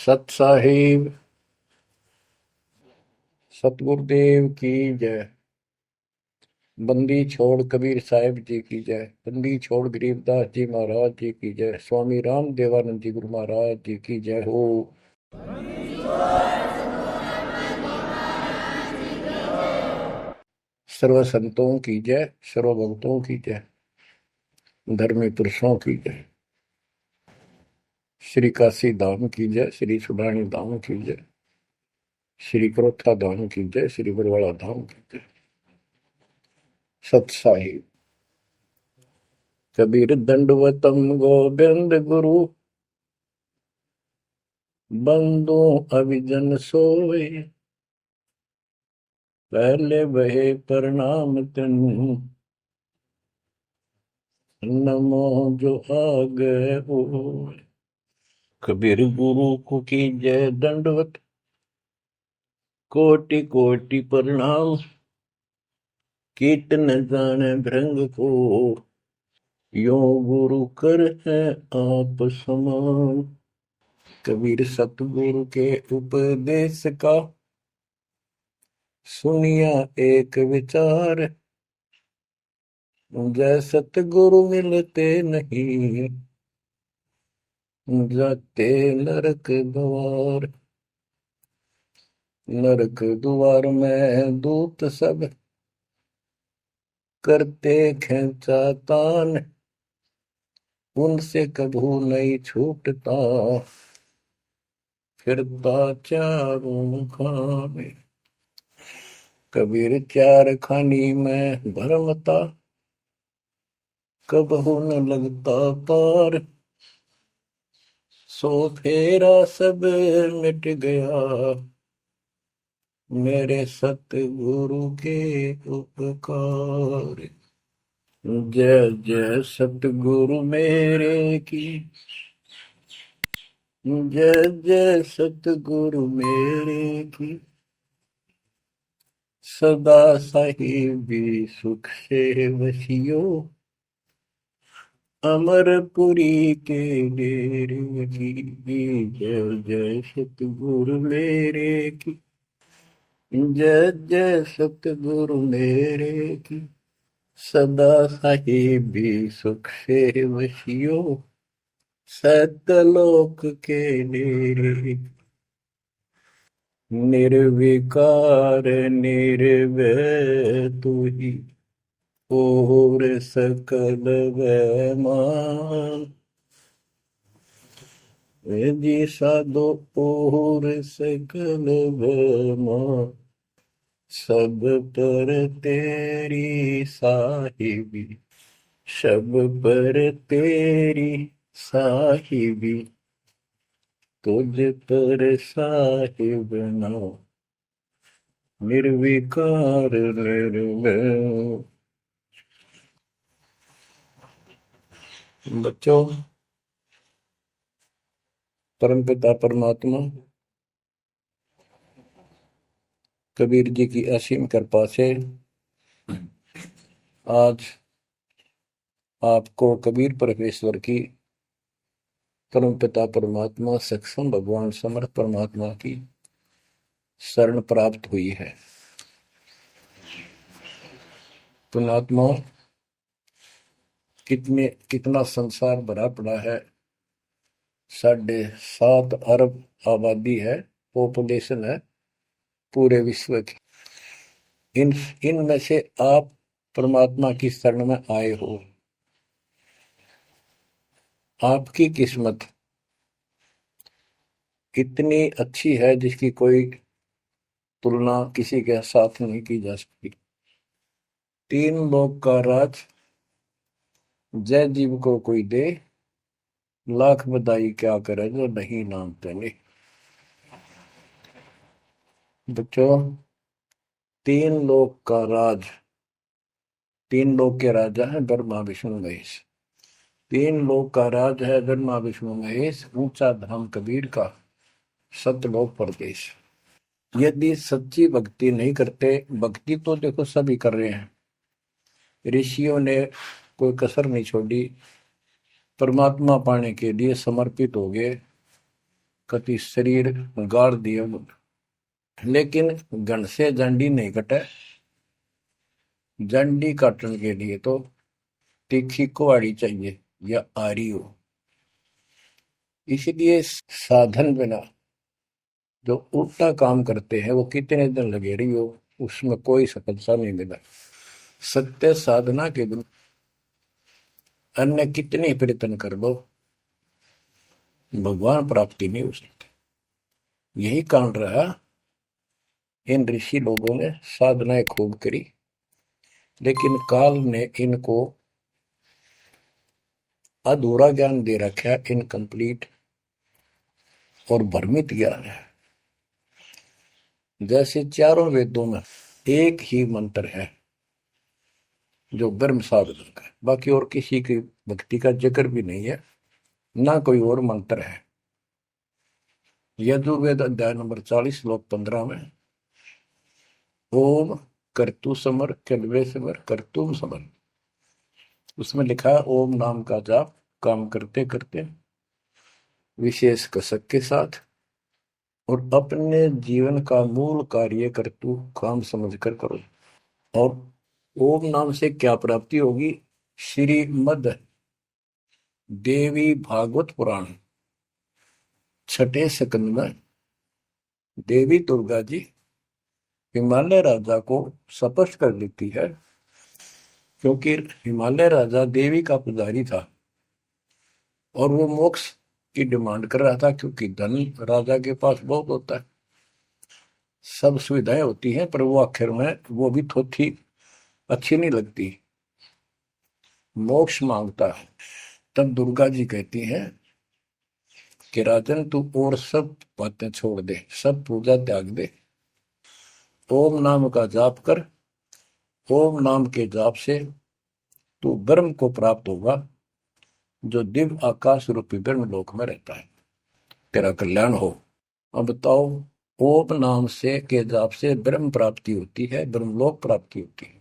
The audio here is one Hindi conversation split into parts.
सत साहिब सतगुरुदेव की जय। बंदी छोड़ कबीर साहिब जी की जय। बंदी छोड़ गरीबदास जी महाराज जी की जय। स्वामी राम देवानंद जी गुरु महाराज जी की जय हो। सर्व संतों की जय, सर्व भक्तों की जय, धर्मी पुरुषों की जय। श्री काशी धाम की जय, श्री सुडानी धाम की जय, श्री क्रोथा धाम की जय, श्री बरवाड़ा धाम की जय। सत साहिब कबीर दंडवतम गोविंद गुरु, बंदो अभिजन सोए, पहले बहे प्रणाम तिन, नमो जो आगे होए। कबीर गुरु को की जय दंडवत, कोटि कोटि प्रणाम, कीट न जाने भृंग को, यो गुरु कर है आप समान। कबीर सतगुरु के उपदेश का, सुनिया एक विचार, जय सतगुरु मिलते नहीं, जाते नरक द्वार। नरक द्वार में दूत सब, करते खेचा तान, उनसे कभू नहीं छूटता, फिरता चारों खाने। कबीर चार खानी में भरमता, कबहू न लगता पार, सो फेरा सब मिट गया, मेरे सतगुरु के उपकार। जय जय सतगुरु मेरे की, जय जय सतगुरु मेरे की, सदा साहिबी सुख से वसियो, अमरपुरी के डेरे की। जय जय सतगुरु मेरे की, जय जय सतगुरु मेरे की, सदा साहिबी सुख से वसियो, सतलोक के डेरे। निर्विकार निर्भय तू ही, और सकल वैमान, जी साधो और सकल वैमान, सब पर तेरी साहिबी, सब पर तेरी साहिबी, तुझ पर साहिब नाम, निर्विकार निर्भय। बच्चों, परमपिता परमात्मा कबीर जी की असीम कृपा से आज आपको कबीर परमेश्वर की, परमपिता परमात्मा सक्षम भगवान समर्थ परमात्मा की शरण प्राप्त हुई है। पुण्यात्मा, कितना संसार भरा पड़ा है। 7.5 अरब आबादी है, पॉपुलेशन है पूरे विश्व की। इनमें से आप परमात्मा की शरण में आए हो। आपकी किस्मत इतनी अच्छी है जिसकी कोई तुलना किसी के साथ नहीं की जा सकती। 3 लोक का राज जय जीव को कोई दे, लाख बधाई क्या करे जो नहीं नामते ने। बच्चों, 3 लोक का राज, 3 लोक के राजा है ब्रह्मा विष्णु महेश। 3 लोक का राज है ब्रह्मा विष्णु महेश, ऊंचा धाम कबीर का, सतलोक परदेश। यदि सच्ची भक्ति नहीं करते, भक्ति तो देखो सभी कर रहे हैं, ऋषियों ने कोई कसर नहीं छोड़ी, परमात्मा पाने के लिए समर्पित हो गए। कति शरीर गाड़ दिए, लेकिन घन से जंडी नहीं कटे। जंडी काटने के लिए तो तीखी कुहाड़ी चाहिए या आरी हो। इसलिए साधन बिना जो उल्टा काम करते हैं वो कितने दिन लगे रही हो, उसमें कोई सफलता नहीं मिला। सत्य साधना के बिना अन्य कितने प्रयत्न कर लो, भगवान प्राप्ति नहीं हो सकती। यही कारण रहा इन ऋषि लोगों ने साधनाएं खूब करी, लेकिन काल ने इनको अधूरा ज्ञान दे रखा, इनकम्प्लीट और भ्रमित ज्ञान है। जैसे चारों वेदों में एक ही मंत्र है जो ब्रह्म साधन का, बाकी और किसी की भक्ति का जिक्र भी नहीं है, ना कोई और मंत्र है। यजुर्वेद अध्याय नंबर 40 श्लोक 15 में ओम कर्तु समर कलवे समर कर्तुम समर, उसमें लिखा है ओम नाम का जाप काम करते करते विशेष कसक के साथ और अपने जीवन का मूल कार्य कर्तु काम समझकर करो। और ओम नाम से क्या प्राप्ति होगी? श्रीमद देवी भागवत पुराण छठे स्कंद में देवी दुर्गा जी हिमालय राजा को स्पष्ट कर देती है, क्योंकि हिमालय राजा देवी का पुजारी था और वो मोक्ष की डिमांड कर रहा था, क्योंकि धन राजा के पास बहुत होता है, सब सुविधाएं होती हैं, पर वो आखिर में वो भी थोड़ी अच्छी नहीं लगती, मोक्ष मांगता है। तब दुर्गा जी कहती हैं कि राजन तू और सब बातें छोड़ दे, सब पूजा त्याग दे, ओम नाम का जाप कर। ओम नाम के जाप से तू ब्रह्म को प्राप्त होगा, जो दिव्य आकाश रूपी ब्रह्म लोक में रहता है, तेरा कल्याण हो। अब बताओ, ओम नाम से के जाप से ब्रह्म प्राप्ति होती है, ब्रह्मलोक प्राप्ति होती है।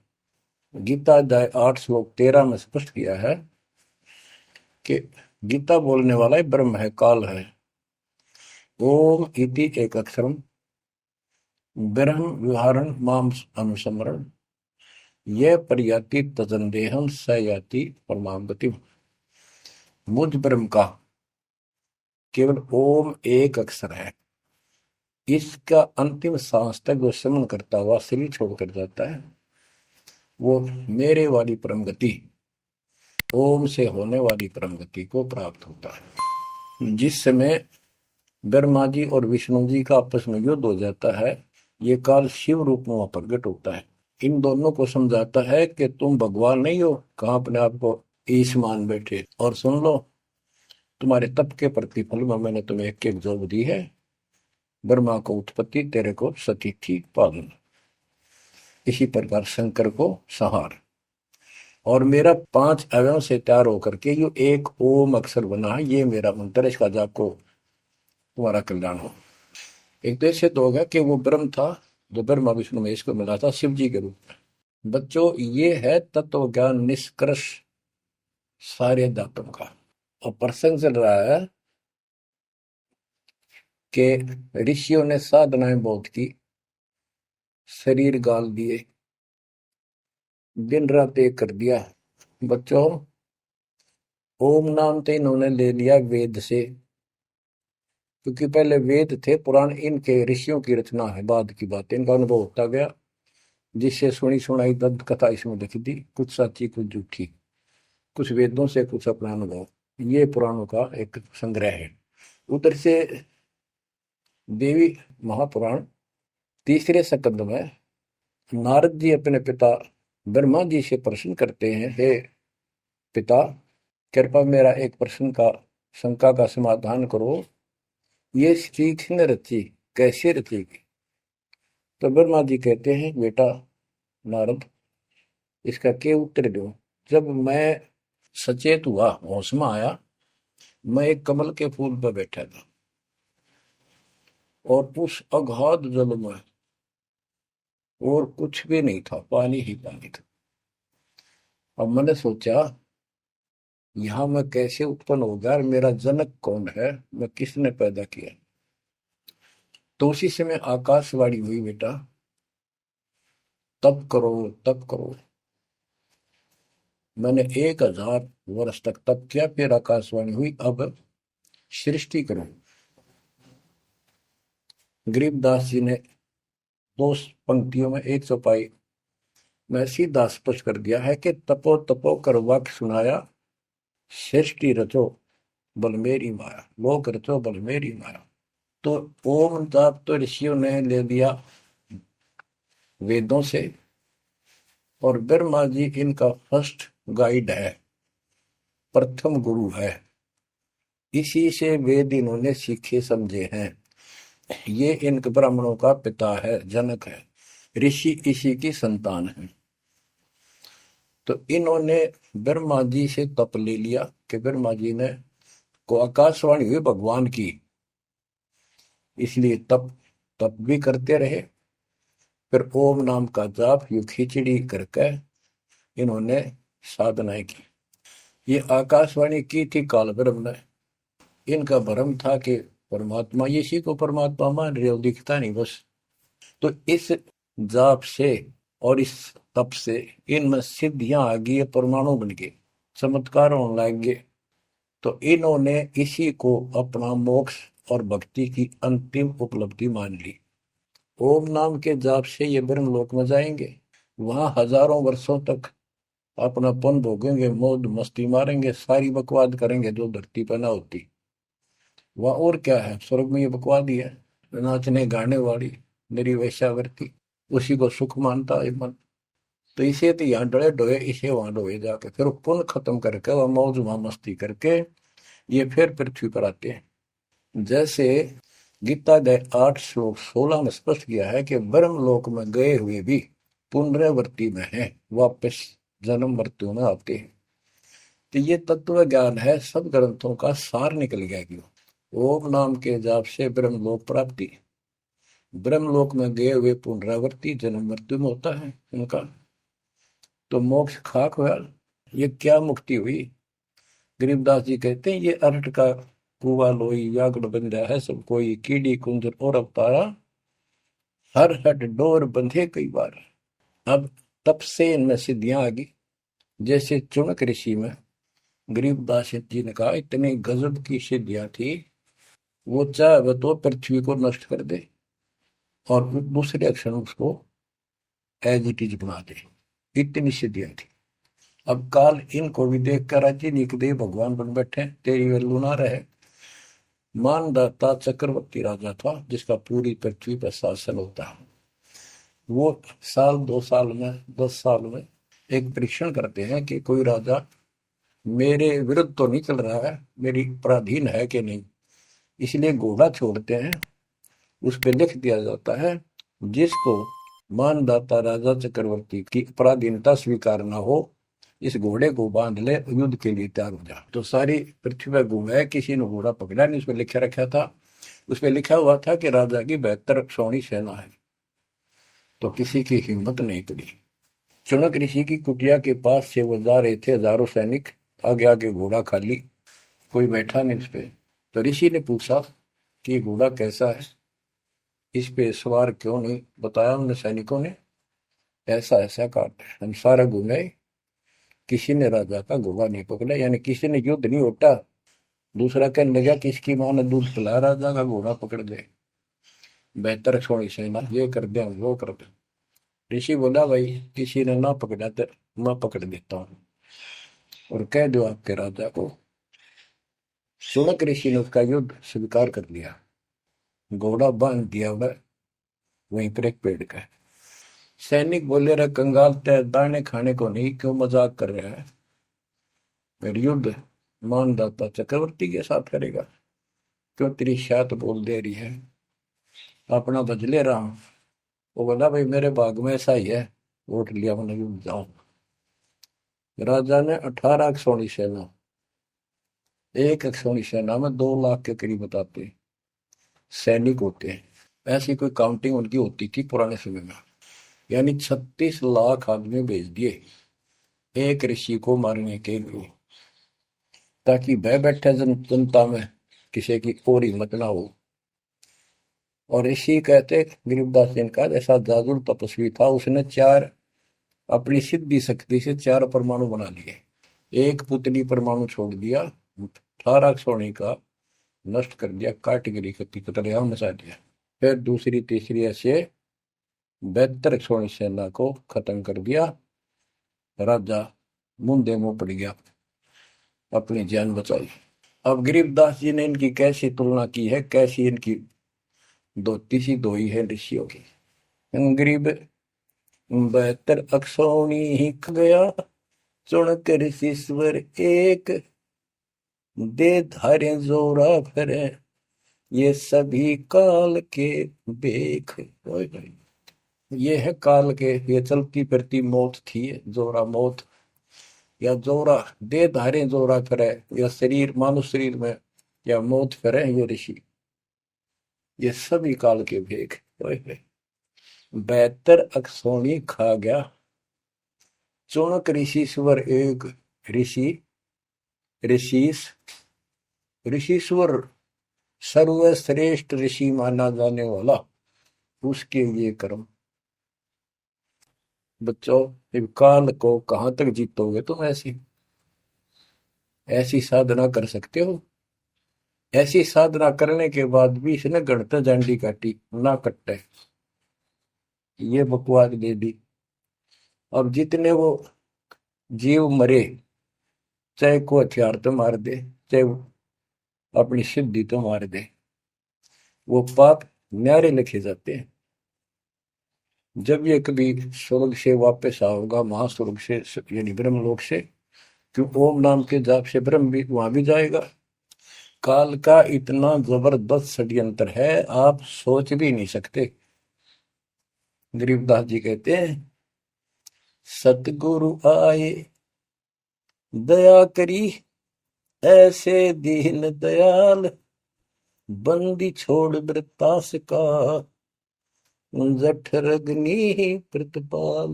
गीता अध्याय 8 श्लोक 13 में स्पष्ट किया है कि गीता बोलने वाला ही ब्रह्म है, काल है। ओम इति एक अक्षरम ब्रह्म विहारण माम अनुसमरण यह प्रयाति तजंदेहम स याति परमाम गति। मुझ ब्रह्म का केवल ओम एक अक्षर है, इसका अंतिम सांस तक जो समन करता हुआ शरीर छोड़कर जाता है, वो मेरे वाली परम गति, ओम से होने वाली परम गति को प्राप्त होता है। जिस समय ब्रह्मा जी और विष्णु जी का आपस में युद्ध हो जाता है, ये काल शिव रूप में प्रकट होता है, इन दोनों को समझाता है कि तुम भगवान नहीं हो, कहां अपने आप को ईश मान बैठे, और सुन लो तुम्हारे तप के प्रतिफल में मैंने तुम्हें एक एक जोग दी है, ब्रह्मा को उत्पत्ति, तेरे को सती थी पालन, इसी प्रकार शंकर को संहार, और मेरा 5 अवयव से तैयार होकर के जो एक ओम अक्षर बना है, ये मेरा मंत्र, इसका जाप को तुम्हारा कल्याण हो। एक तो ऐसे तो होगा कि वो ब्रह्म था जो ब्रह्मा विष्णु महेश को मिला था शिव जी के रूप में। बच्चों, ये है तत्व ज्ञान निष्कर्ष सारे दातों का। और प्रसंग चल रहा है कि ऋषियों ने साधनाएं बहुत की, शरीर गाल दिए, दिन रात एक कर दिया। बच्चों, ओम नाम तो इन्होंने ले लिया वेद से, क्योंकि पहले वेद थे पुराण, इनके ऋषियों की रचना है, बाद की बात, इनका अनुभव होता गया, जिससे सुनी सुनाई दंत कथा इसमें लिखी थी, कुछ सच्ची कुछ झूठी, कुछ वेदों से कुछ अपना अनुभव, ये पुराणों का एक संग्रह है। उधर से देवी महापुराण तीसरे स्कंद में नारद जी अपने पिता ब्रह्मा जी से प्रश्न करते हैं, हे पिता, कृपा मेरा एक प्रश्न का शंका का समाधान करो, ये सृष्टि किसने रची, कैसे रचेगी? तो ब्रह्मा जी कहते हैं, बेटा नारद, इसका क्या उत्तर दो? जब मैं सचेत हुआ, होश में आया, मैं एक कमल के फूल पर बैठा था और उस अगाध जल में और कुछ भी नहीं था, पानी ही पानी था। अब मैंने सोचा, यहां मैं कैसे उत्पन्न हो गया, मेरा जनक कौन है, मैं किसने पैदा किया? तो उसी समय आकाशवाणी हुई, बेटा तप करो, तप करो। मैंने 1000 वर्ष तक तप किया, फिर आकाशवाणी हुई, अब सृष्टि करो। गरीबदास जी ने 2 पंक्तियों में एक चौपाई में सीधा स्पष्ट कर दिया है कि तपो तपो कर वाक्य सुनाया, सृष्टि रचो बल मेरी माया, लोक रचो बल मेरी माया। तो ओम जाप तो ऋषियों ने ले लिया वेदों से, और ब्रह्मा जी इनका फर्स्ट गाइड है, प्रथम गुरु है। इसी से वेद इन्होंने सीखे समझे हैं। ये इन ब्राह्मणों का पिता है, जनक है, ऋषि इसी की संतान है। तो इन्होंने ब्रह्मा जी से तप ले लिया कि ब्रह्मा जी ने को आकाशवाणी हुई भगवान की, इसलिए तप तप भी करते रहे। फिर ओम नाम का जाप यू खिचड़ी करके इन्होंने साधनाएं की। ये आकाशवाणी की थी काल ब्रह्म ने। इनका भ्रम था कि परमात्मा, इसी को परमात्मा मान रहे हो, दिखता नहीं बस। तो इस जाप से और इस तप से इनमें सिद्धियां आ गई, परमाणु बन गए, चमत्कार होने लग गए। तो इन्होंने इसी को अपना मोक्ष और भक्ति की अंतिम उपलब्धि मान ली। ओम नाम के जाप से ये ब्रह्मलोक में जाएंगे, वहां हजारों वर्षों तक अपना पन भोगेंगे, मौज मस्ती मारेंगे, सारी बकवाद करेंगे जो धरती पर ना होती। वह और क्या है, स्वर्ग में ये बकवाद ही है, नाचने गाने वाली मेरी वैश्यावृत्ति, उसी को सुख मानता है मन। तो इसे तो यहाँ डोए डोए, इसे वहां डोए जाके फिर पुण्य खत्म करके वह मौज मस्ती करके ये फिर पृथ्वी पर आते हैं। जैसे गीता गए 8 श्लोक 16 में स्पष्ट किया है कि ब्रह्मलोक में गए हुए भी पुनरावृत्ति में है, वापस जन्म मृत्यु में आते हैं। तो ये तत्व ज्ञान है, सब ग्रंथों का सार निकल गया। क्यों? ओम नाम के जाप से ब्रह्मलोक प्राप्ति, ब्रह्मलोक में गए हुए पुनरावृत्ति जन्म मृत्यु में होता है उनका। तो मोक्ष खाक हुआ, ये क्या मुक्ति हुई? गरीबदास जी कहते हैं ये अरट का कुआ लोई व्यागड़ बंधा है सब कोई, कीड़ी कुंजर और अवतारा, हर हट डोर बंधे कई बार। अब तब से इनमें सिद्धियां आ गई। जैसे चुनक ऋषि में गरीबदास जी ने कहा इतनी गजब की सिद्धियां थी, वो चाहे तो पृथ्वी को नष्ट कर दे और दूसरे अक्षर उसको एज इट इज बना दे, इतनी सिद्धियां थी। अब काल इनको भी देख कर राजी निकदे भगवान बन बैठे, तेरी वैल्यू ना रहे। मानदाता चक्रवर्ती राजा था जिसका पूरी पृथ्वी पर शासन होता है। वो साल 2 साल में 10 साल में एक परीक्षण करते हैं कि कोई राजा मेरे विरुद्ध तो नहीं चल रहा है, मेरी पराधीन है कि नहीं। इसलिए घोड़ा छोड़ते हैं, उस पर लिख दिया जाता है जिसको मानदाता राजा चक्रवर्ती की पराधीनता स्वीकार न हो, इस घोड़े को बांध ले, युद्ध के लिए तैयार हो जा। तो सारी पृथ्वी पर घूमे, किसी ने घोड़ा पकड़ा नहीं। उस पर लिखा रखा था, उस पर लिखा हुआ था कि राजा की 72 सौणी सेना है। तो किसी की हिम्मत नहीं पड़ी। चुनक ऋषि की कुटिया के पास से वो जा रहे थे, हजारों सैनिक, आगे आगे घोड़ा खाली, कोई बैठा नहीं उस पे। तो ऋषि ने पूछा कि घोड़ा कैसा है, इस पे सवार क्यों नहीं? बताया उन सैनिकों ने, ऐसा ऐसा काट हम सारा घूमे, किसी ने राजा का घोड़ा नहीं पकड़ा, यानी किसी ने युद्ध नहीं उठा। दूसरा कहने लगा किसकी मां ने दूध पिलाया, राजा का घोड़ा पकड़ दे, बेहतर छोड़ी सेना, ये कर दे वो कर दे। ऋषि बोला भाई किसी ने ना पकड़ा तो मैं पकड़ देता हूँ और कह दो आपके राजा को। शुनक ऋषि ने उसका युद्ध स्वीकार कर लिया, घोड़ा बांध दिया वह वहीं पर एक पेड़ का। सैनिक बोले रहे कंगाल तय दाने खाने को नहीं, क्यों मजाक कर रहा है, फिर युद्ध मानदाता चक्रवर्ती के साथ करेगा, क्यों तेरी शात बोल दे रही है, अपना बदले रहा हूं। वो बोला भाई मेरे भाग में ऐसा ही है, वोट लिया मैंने, युद्ध जाऊं। राजा ने 18 अक्षौणी सेना, एक अक्षौणी सेना में 2 लाख के करीब बताते सैनिक होते हैं। ऐसी कोई काउंटिंग उनकी होती थी पुराने समय में, यानी 36 लाख आदमी भेज दिए एक ऋषि को मारने के लिए, ताकि भय बैठे जनता में किसी की और हिम्मत ना हो। और ऋषि कहते गरीबदास जी ने कहा ऐसा जादू तपस्वी था, उसने चार अपनी सिद्धि शक्ति से चार परमाणु बना लिए। एक पुतली परमाणु छोड़ दिया, 18 सोने का नष्ट कर दिया, कैटेगरी का कतलेआम मचा दिया। फिर दूसरी तीसरी ऐसे 72 सोनी सेना को खत्म कर दिया। राजा मुंदे मुंह पड़ गया, अपनी जान बचाई। अब गरीबदास जी ने इनकी कैसी तुलना की है, कैसी इनकी दोती सी दोई है ऋषियों की। गरीब 72 अक्षौणी ही गया, चुनकर ऋषिश्वर एक, दे धारे जोरा फिरे, ये सभी काल के बेख। ये है काल के, ये चलती फिरती मौत थी, जोरा मौत या जोरा दे धारे जोरा करे, या शरीर मानव शरीर में या मौत करे, ये ऋषि, ये सभी काल के भेख। 72 अक्षौणी खा गया, चौणक ऋषिश्वर एक। ऋषि ऋषिस ऋषिश्वर सर्वश्रेष्ठ ऋषि माना जाने वाला, उसके ये कर्म। बच्चों, काल को कहां तक जीतोगे तुम? ऐसी ऐसी साधना कर सकते हो? ऐसी साधना करने के बाद भी इसने गणत जांडी काटी ना कट्टे, ये बकवाद दे दी। अब जितने वो जीव मरे, चाहे को हथियार तो मार दे, चाहे अपनी सिद्धि तो मार दे, वो पाप न्यारे लिखे जाते हैं। जब ये कभी स्वर्ग से वापस आओगा, महास्वर्ग से यानी ब्रह्मलोक से, क्यों ओम नाम के जाप से ब्रह्म भी वहां भी जाएगा। काल का इतना जबरदस्त षड्यंत्र है, आप सोच भी नहीं सकते। गरीबदास जी कहते हैं, सतगुरु आए दया करी, ऐसे दीन दयाल, बंदी छोड़ वृतास का, जठरग्नि प्रतिपाल।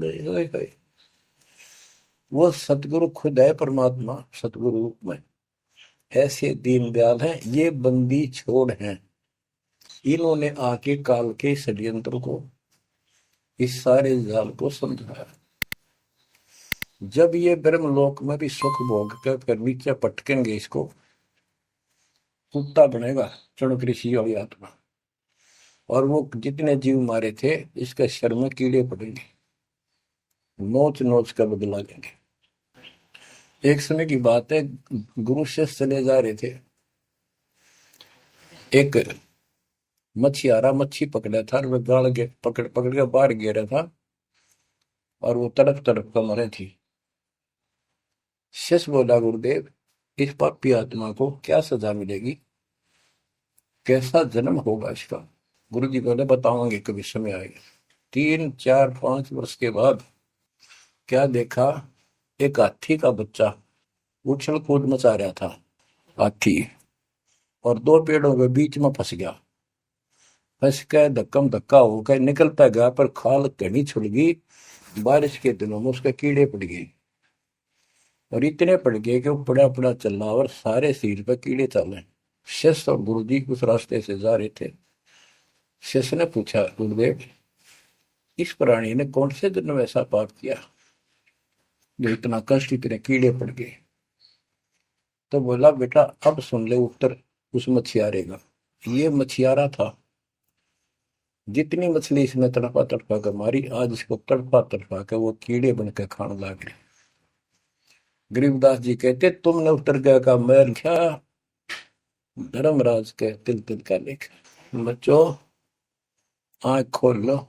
वो सतगुरु खुद है, परमात्मा सतगुरु रूप में, ऐसे दीन दयाल हैं, ये बंदी छोड़ हैं। इन्होंने आके काल के षड्यंत्र को, इस सारे जाल को समझाया। जब ये ब्रह्मलोक में भी सुख भोग कर फिर नीचे पटकेंगे, इसको कुत्ता बनेगा चणक ऋषि वाली आत्मा। और वो जितने जीव मारे थे, इसके शर में कीड़े पड़ेंगे, नोच नोच कर बदला लेंगे। एक समय की बात है, गुरु शिष्य चले जा रहे थे, एक मछियारा मच्छी पकड़ा था, और वह गाड़ के पकड़ पकड़ के बाहर गिरा था, और वो तड़प तड़प कर मरे थी। शिष्य बोला, गुरुदेव, इस पापी आत्मा को क्या सजा मिलेगी, कैसा जन्म होगा इसका? गुरु जी बोले, बताओगे कभी समय आएगा। 3, 4, 5 वर्ष के बाद क्या देखा, एक हाथी का बच्चा उछल कूद मचा रहा था, हाथी, और दो पेड़ों के बीच में फंस गया। फंस के धक्कम धक्का होकर निकलता गया, पर खाल घनी छुड़ गई। बारिश के दिनों में उसके कीड़े पड़ गए, और इतने पड़ गए कि वो पड़ा पड़ा चल रहा, और सारे शरीर पर कीड़े चले। शिष्य और गुरु जी उस रास्ते से जा रहे थे। शिष्य ने पूछा, गुरुदेव, इस प्राणी ने कौन से दिन में ऐसा पाप किया जो इतना कष्ट, इतने कीड़े पड़ गए? तो बोला, बेटा अब सुन ले उत्तर उस मछियारे का। ये मछियारा था, जितनी मछली इसने तड़पा तड़पा कर मारी, आज इसको तड़पा तड़पा कर वो कीड़े बनकर खाने लगे। गरीबदास जी कहते, तुमने उत्तर गया का मैल क्या, धर्मराज के तिल तिल का लेख। बच्चों, आंख खोल लो,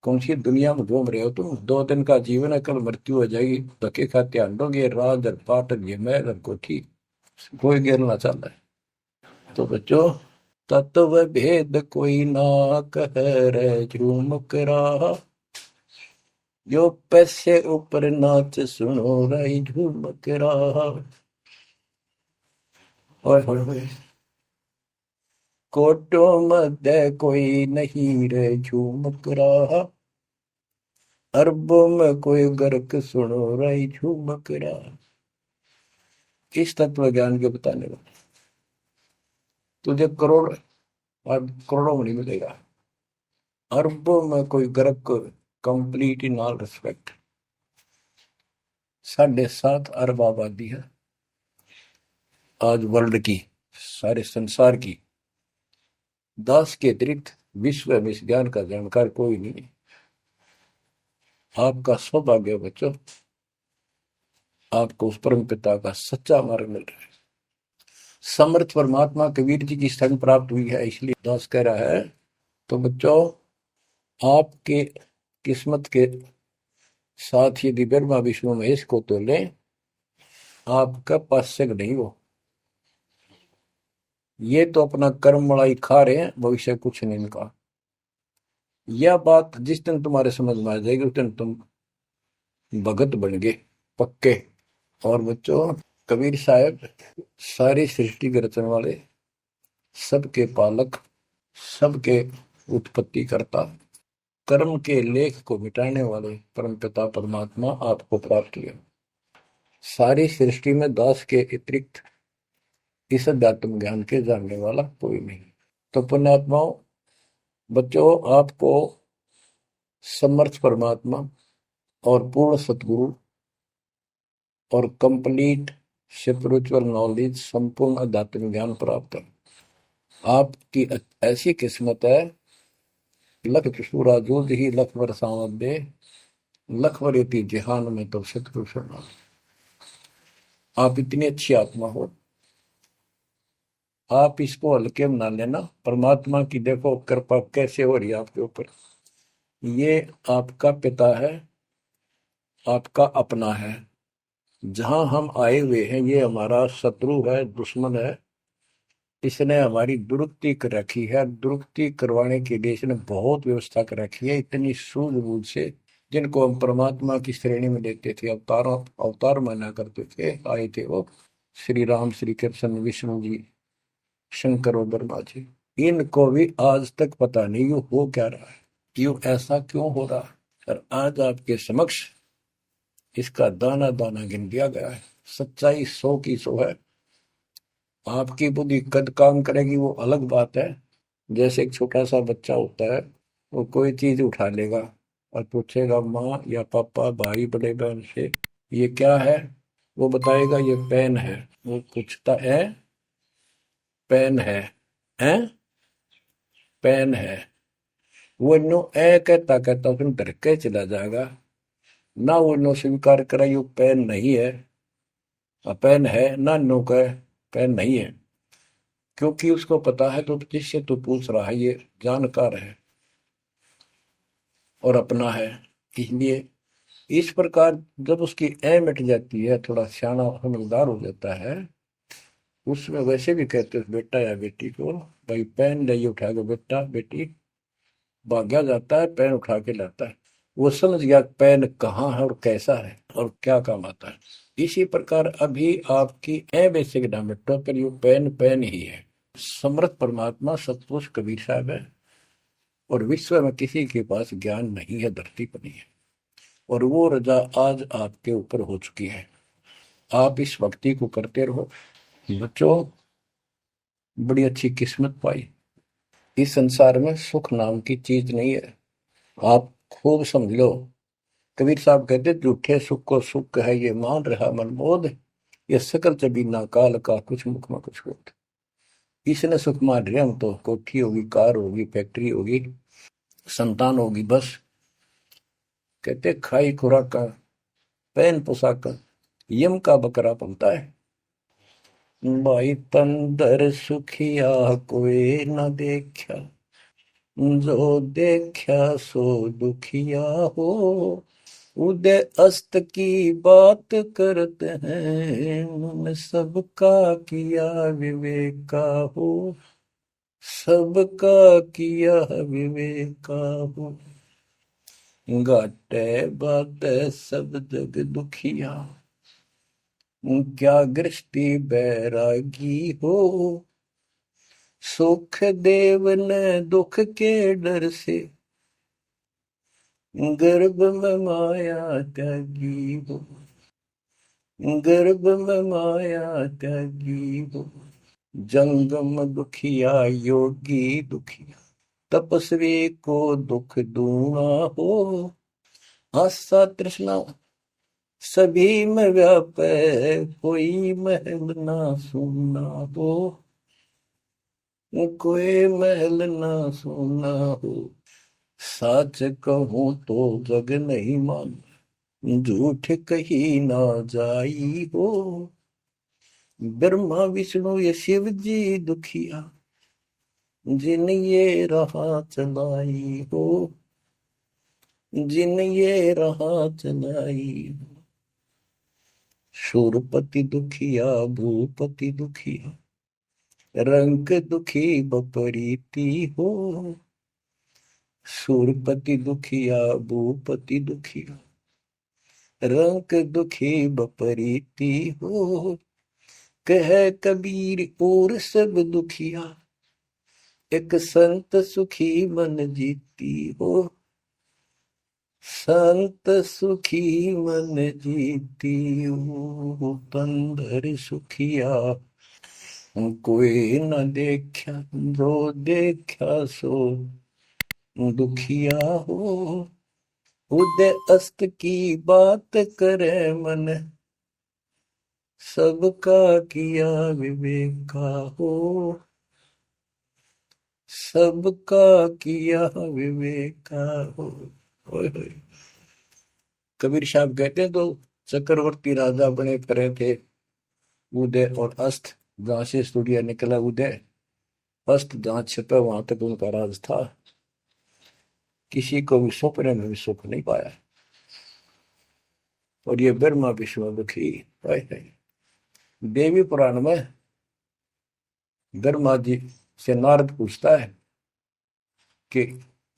कौन सी दुनिया में घूम रहे हो तुम? 2 दिन का जीवन है, कल मृत्यु हो जाएगी। धक्के खाते आंडोगे, राज और पाट और ये महल और कोठी, कोई गिरना चाहता है। तो बच्चों, तत्व भेद कोई ना कह रे झूमक रहा, जो पैसे ऊपर नाच सुनो रही झूमक रहा। और कोटो मध्य कोई नहीं रे झूमक रहा, अरबों में कोई गर्क सुनो रही झूमक रहा। इस तत्व ज्ञान के बताने वाले तुझे करोड़ अब करोड़ों में नहीं मिलेगा, अरबों में कोई ग्रह को, कंप्लीट इन ऑल रिस्पेक्ट। 7.5 अरब आबादी है आज वर्ल्ड की, सारे संसार की। 10 के अतिरिक्त विश्व में इस ज्ञान का जानकार कोई नहीं है। आपका सौभाग्य बच्चों, आपको उस परम पिता का सच्चा मार्ग मिल रहा है। समर्थ परमात्मा कबीर जी की संग प्राप्त हुई है, इसलिए दास कह रहा है। तो बच्चों, आपके किस्मत के साथ यदि ब्रह्मा विष्णु महेश को तो लें, आपका पास्यक नहीं हो। ये तो अपना कर्म मलाई खा रहे हैं, भविष्य कुछ नहीं इनका। यह बात जिस दिन तुम्हारे समझ में आ जाएगी, उस दिन तुम भगत बन गए पक्के। और बच्चों, कबीर साहब सारी सृष्टि के रचने वाले, सबके पालक, सबके उत्पत्ति करता, कर्म के लेख को मिटाने वाले परमपिता परमात्मा आपको प्राप्त हुए। सारी सृष्टि में दास के अतिरिक्त इस अध्यात्म ज्ञान के जानने वाला कोई नहीं। तो पुण्यात्माओं, बच्चों, आपको समर्थ परमात्मा और पूर्ण सतगुरु और कंप्लीट स्पिरिचुअल नॉलेज, संपूर्ण अध्यात्म ज्ञान प्राप्त है। आपकी ऐसी किस्मत है, लख चुसूरा जूझ ही लख बरसावत दे, लख वरेती जिहान में तो सतगुरु शरणा। आप इतनी अच्छी आत्मा हो, आप इसको हल्के में ना लेना। परमात्मा की देखो कृपा कैसे हो रही है आपके ऊपर। ये आपका पिता है, आपका अपना है। जहां हम आए हुए हैं, ये हमारा शत्रु है, दुश्मन है। इसने हमारी दुरुक्ति कर रखी है। दुरुक्ति करवाने के लिए इसने बहुत व्यवस्था कर रखी है, इतनी सूझबूझ से। जिनको हम परमात्मा की श्रेणी में लेते थे, अवतार माना करते थे, आए थे वो श्री राम, श्री कृष्ण, विष्णु जी, शंकर और ब्रह्मा जी। इनको भी आज तक पता नहीं ये हो क्या रहा है, क्यों ऐसा क्यों हो रहा है। और आज आपके समक्ष इसका दाना दाना गिन दिया गया है। सच्चाई 100 की 100 है। आपकी बुद्धि कद काम करेगी वो अलग बात है। जैसे एक छोटा सा बच्चा होता है, वो कोई चीज उठा लेगा और पूछेगा माँ या पापा, भाई, बड़े बहन से, ये क्या है। वो बताएगा ये पेन है। वो पूछता है, पेन है पेन है। वो नो ए कहता कहता फिर डर के चला जाएगा ना। वो नो स्वीकार करे ये पेन नहीं है, पेन है ना, नो कहे पेन नहीं है। क्योंकि उसको पता है तो जिससे तो पूछ रहा है ये जानकार है और अपना है। इसलिए इस प्रकार जब उसकी ए मिट जाती है, थोड़ा सियाना समझदार हो जाता है, उसमें वैसे भी कहते हैं बेटा या बेटी को, भाई पेन नहीं उठा के, बेटा बेटी भाग्या जाता है, पेन उठा के लाता है। वो समझ गया पेन कहाँ है और कैसा है और क्या काम आता है। इसी प्रकार अभी आपकी ए बेसिक ना मिटो, पर ये पेन पेन ही है। समर्थ परमात्मा सतपुरुष कबीर साहब है, और विश्व में किसी के पास ज्ञान नहीं है, धरती पर नहीं है। और वो रजा आज आपके ऊपर हो चुकी है। आप इस भक्ति को करते रहो बच्चों। बड़ी अच्छी किस्मत पाई। इस संसार में सुख नाम की चीज नहीं है, आप खूब समझ लो। कबीर साहब कहते झूठे सुख को सुख है, ये मान रहा मनमोद, ये सकल जबीना काल का कुछ मुख में कुछ होता। इसने सुख मान रहे हम तो, कोठी होगी, कार होगी, फैक्ट्री होगी, संतान होगी, बस। कहते खाई खुराक का, पहन पोशाक का, यम का बकरा पलता है। भाई तंदर सुखिया कोई न देखा, जो देखा सो दुखिया हो। उदय अस्त की बात करते हैं, उन्होंने सबका किया विवेका हो, सबका किया विवेका हो। घाटे बाटे सब जग दुखिया, क्या गृष्टि बैरागी हो। सुख देव ने दुख के डर से, गर्भ में माया त्यागी हो, गर्भ में माया त्यागी हो। जंगम दुखिया योगी दुखिया, तपस्वी को दुख दूना हो। आशा तृष्णा सभी में व्यापे, कोई महल ना सुनना हो, कोई महल ना सुनना हो। सच कहूं तो जग नहीं मान, झूठ कही ना जाई हो। ब्रह्मा विष्णु ये शिव जी दुखिया, जिन ये राह चलाई हो, जिन ये राह चलाई हो। शूरपति दुखिया भूपति दुखिया, रंग दुखी बपरीती हो। शूरपति दुखिया भूपति दुखिया, रंग दुखी बपरीती हो। कह कबीर और सब दुखिया, एक संत सुखी मन जीती हो। संत सुखी मन जीती हो। तंदर सुखिया कोई न देखा, जो देखा सो दुखिया हो। उदय अस्त की बात करे मन, सबका किया विवेका हो। सबका किया विवेका हो। ओए होए। कबीर साहब कहते हैं तो चक्रवर्ती राजा बने करे थे। उदय और अस्त, जहां से सूर्य निकला उदय, अस्त जहां छिपा वहां तक उनका राज था। किसी को भी सपने में भी सुख नहीं पाया। और ये ब्रह्मा विष्णु दुखी। देवी पुराण में ब्रह्मा जी से नारद पूछता है कि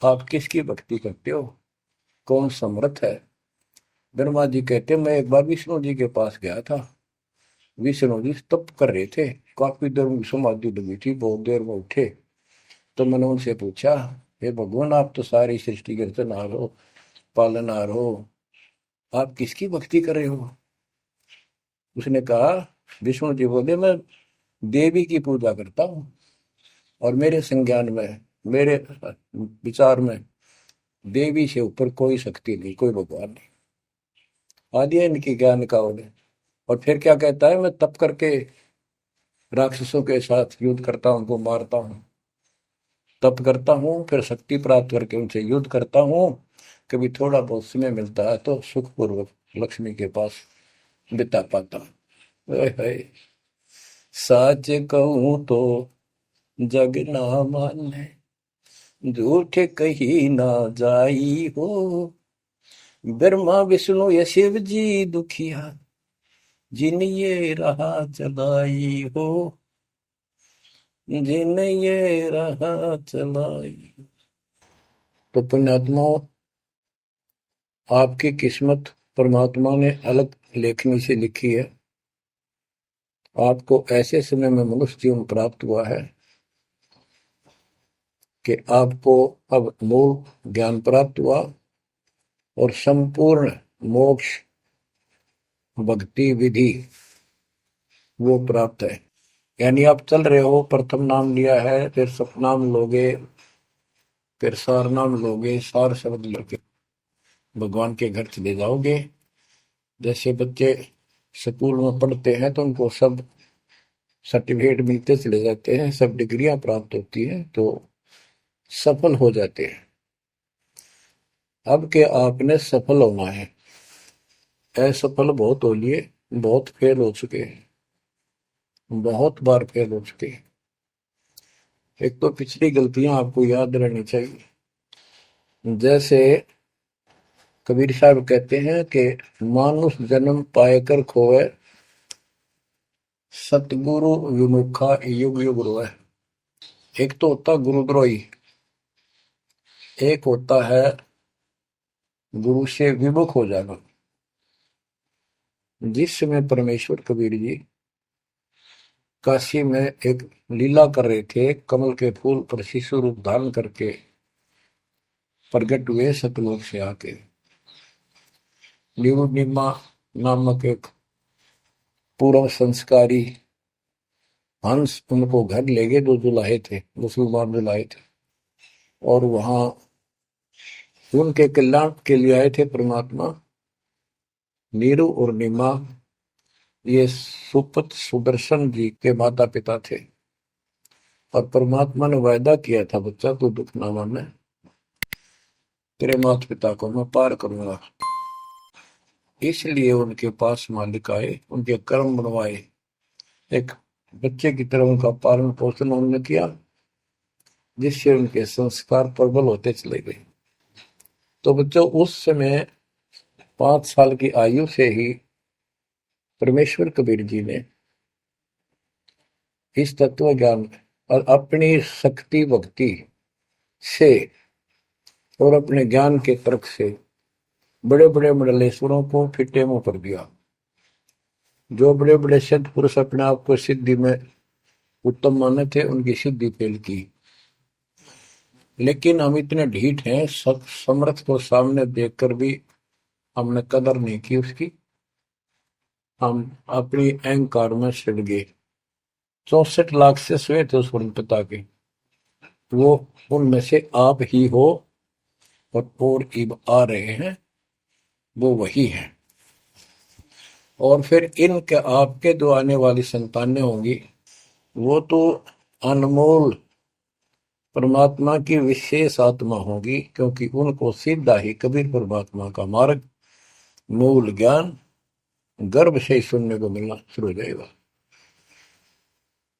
आप किसकी भक्ति करते हो, कौन समर्थ है। ब्रह्मा जी कहते मैं एक बार विष्णु जी के पास गया था। विष्णु जी तप कर रहे थे, काफी देर में समाधि लगी थी, बहुत देर में उठे। तो मैंने उनसे पूछा, हे भगवान आप तो सारी सृष्टि के रचनहार हो, पालनहार हो, आप किसकी भक्ति कर रहे हो। उसने कहा, विष्णु जी बोले मैं देवी की पूजा करता हूँ, और मेरे संज्ञान में, मेरे विचार में देवी से ऊपर कोई शक्ति नहीं, कोई भगवान नहीं। आदि है इनकी ज्ञान का उदय। और फिर क्या कहता है, मैं तप करके राक्षसों के साथ युद्ध करता हूँ, उनको मारता हूँ, तप करता हूँ, फिर शक्ति प्राप्त करके उनसे युद्ध करता हूँ। कभी थोड़ा बहुत समय मिलता है तो सुखपूर्वक लक्ष्मी के पास बिता पाता हूँ। सच कहूँ तो जग ना माने, झूठ कही ना जाई हो। ब्रह्मा विष्णु या शिव जी दुखिया, जिन ये राह चलाई हो, जिन ये राह चलाई। तो पुण्यात्माओं, आपकी किस्मत परमात्मा ने अलग लेखनी से लिखी है। आपको ऐसे समय में मनुष्य जीवन प्राप्त हुआ है कि आपको अब मूल ज्ञान प्राप्त हुआ और संपूर्ण मोक्ष भक्ति विधि वो प्राप्त है। यानी आप चल रहे हो, प्रथम नाम लिया है, फिर सतनाम लोगे, फिर सार नाम लोगे, सार शब्द लोगे, भगवान के घर चले जाओगे। जैसे बच्चे स्कूल में पढ़ते हैं तो उनको सब सर्टिफिकेट मिलते चले जाते हैं, सब डिग्रियां प्राप्त होती हैं, तो सफल हो जाते हैं। अब के आपने सफल होना है। असफल बहुत हो लिए, बहुत फेल हो चुके हैं, बहुत बार फेल हो चुके हैं। एक तो पिछली गलतियां आपको याद रहनी चाहिए। जैसे कबीर साहब कहते हैं कि मानुष जन्म पाएकर खोए, सतगुरु विमुखा युग युग रोए। एक तो होता गुरुद्रोही, एक होता है गुरु से विमुख हो जाना। जिस समय परमेश्वर कबीर जी काशी में एक लीला कर रहे थे, कमल के फूल पर शिशु रूप धारण करके प्रकट हुए सतलोक से आके। निमा नामक एक पूर्व संस्कारी हंस उनको घर ले गए, जो जुलाहे थे, मुसलमान जुलाहे थे, और वहां उनके कल्याण के लिए आए थे परमात्मा। नीरू और नीमा ये सुपत सुदर्शन जी के माता पिता थे, और परमात्मा ने वायदा किया था, बच्चा तू दुख ना माने, तेरे माता पिता को मैं पार करूंगा। इसलिए उनके पास मालिक आए, उनके कर्म बनवाए, एक बच्चे की तरह उनका पालन पोषण उन्होंने किया, जिससे उनके संस्कार प्रबल होते चले गए। तो बच्चों उस समय 5 साल की आयु से ही परमेश्वर कबीर जी ने इस तत्व ज्ञान और अपनी शक्ति भक्ति से और अपने ज्ञान के तर्क से बड़े बड़े मंडलेश्वरों को फिटे मुंह कर दिया। जो बड़े बड़े सिद्ध पुरुष अपने आप को सिद्धि में उत्तम माने थे, उनकी सिद्धि फेल की। लेकिन हम इतने ढीठ हैं, समर्थ को सामने देखकर भी हमने कदर नहीं की उसकी। हम अपनी अहंकार में सड़ गए। 64 लाख से स्वे थे उस पिता के, वो उनमें से आप ही हो, और इब आ रहे हैं वो वही है। और फिर इनके आपके जो आने वाली संतानें होंगी, वो तो अनमोल परमात्मा की विशेष आत्मा होगी, क्योंकि उनको सीधा ही कबीर परमात्मा का मार्ग, मूल ज्ञान गर्भ से ही सुनने को मिलना शुरू हो जाएगा।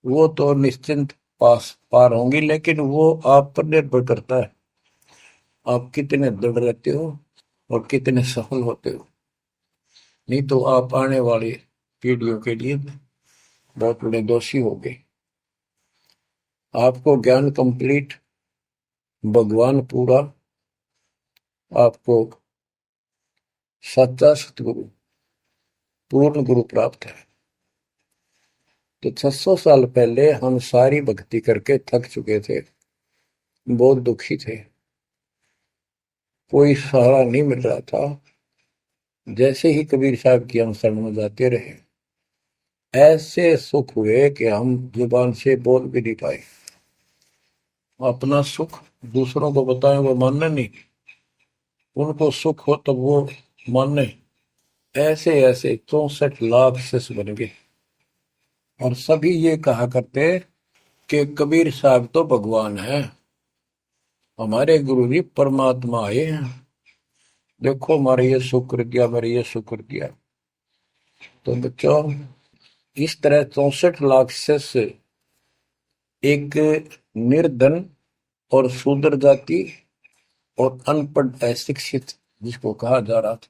वो तो निश्चिंत पार होंगी, लेकिन वो आप पर निर्भर करता है, आप कितने दृढ़ रहते हो और कितने सफल होते हो। नहीं तो आप आने वाली पीढ़ियों के लिए बहुत बड़े दोषी हो गए। आपको ज्ञान कंप्लीट, भगवान पूरा, आपको सच्चा सतगुरु, पूर्ण गुरु प्राप्त है। तो 600 साल पहले हम सारी भक्ति करके थक चुके थे, बहुत दुखी थे, कोई सहारा नहीं मिल रहा था। जैसे ही कबीर साहब की हम शरण में जाते रहे, ऐसे सुख हुए कि हम जुबान से बोल भी नहीं पाए। अपना सुख दूसरों को बताएं, वो मानने नहीं, उनको सुख हो तब वो माने। ऐसे ऐसे 64 लाख शिष्य बन गए, और सभी ये कहा करते कि कबीर साहब तो भगवान है, हमारे गुरु जी परमात्मा आए हैं, देखो हमारे ये शुक्र किया, मेरे ये शुक्र किया। तो बच्चों इस तरह 64 लाख शिष्य एक निर्धन और शूद्र जाति और अनपढ़ अशिक्षित जिसको कहा जा रहा था,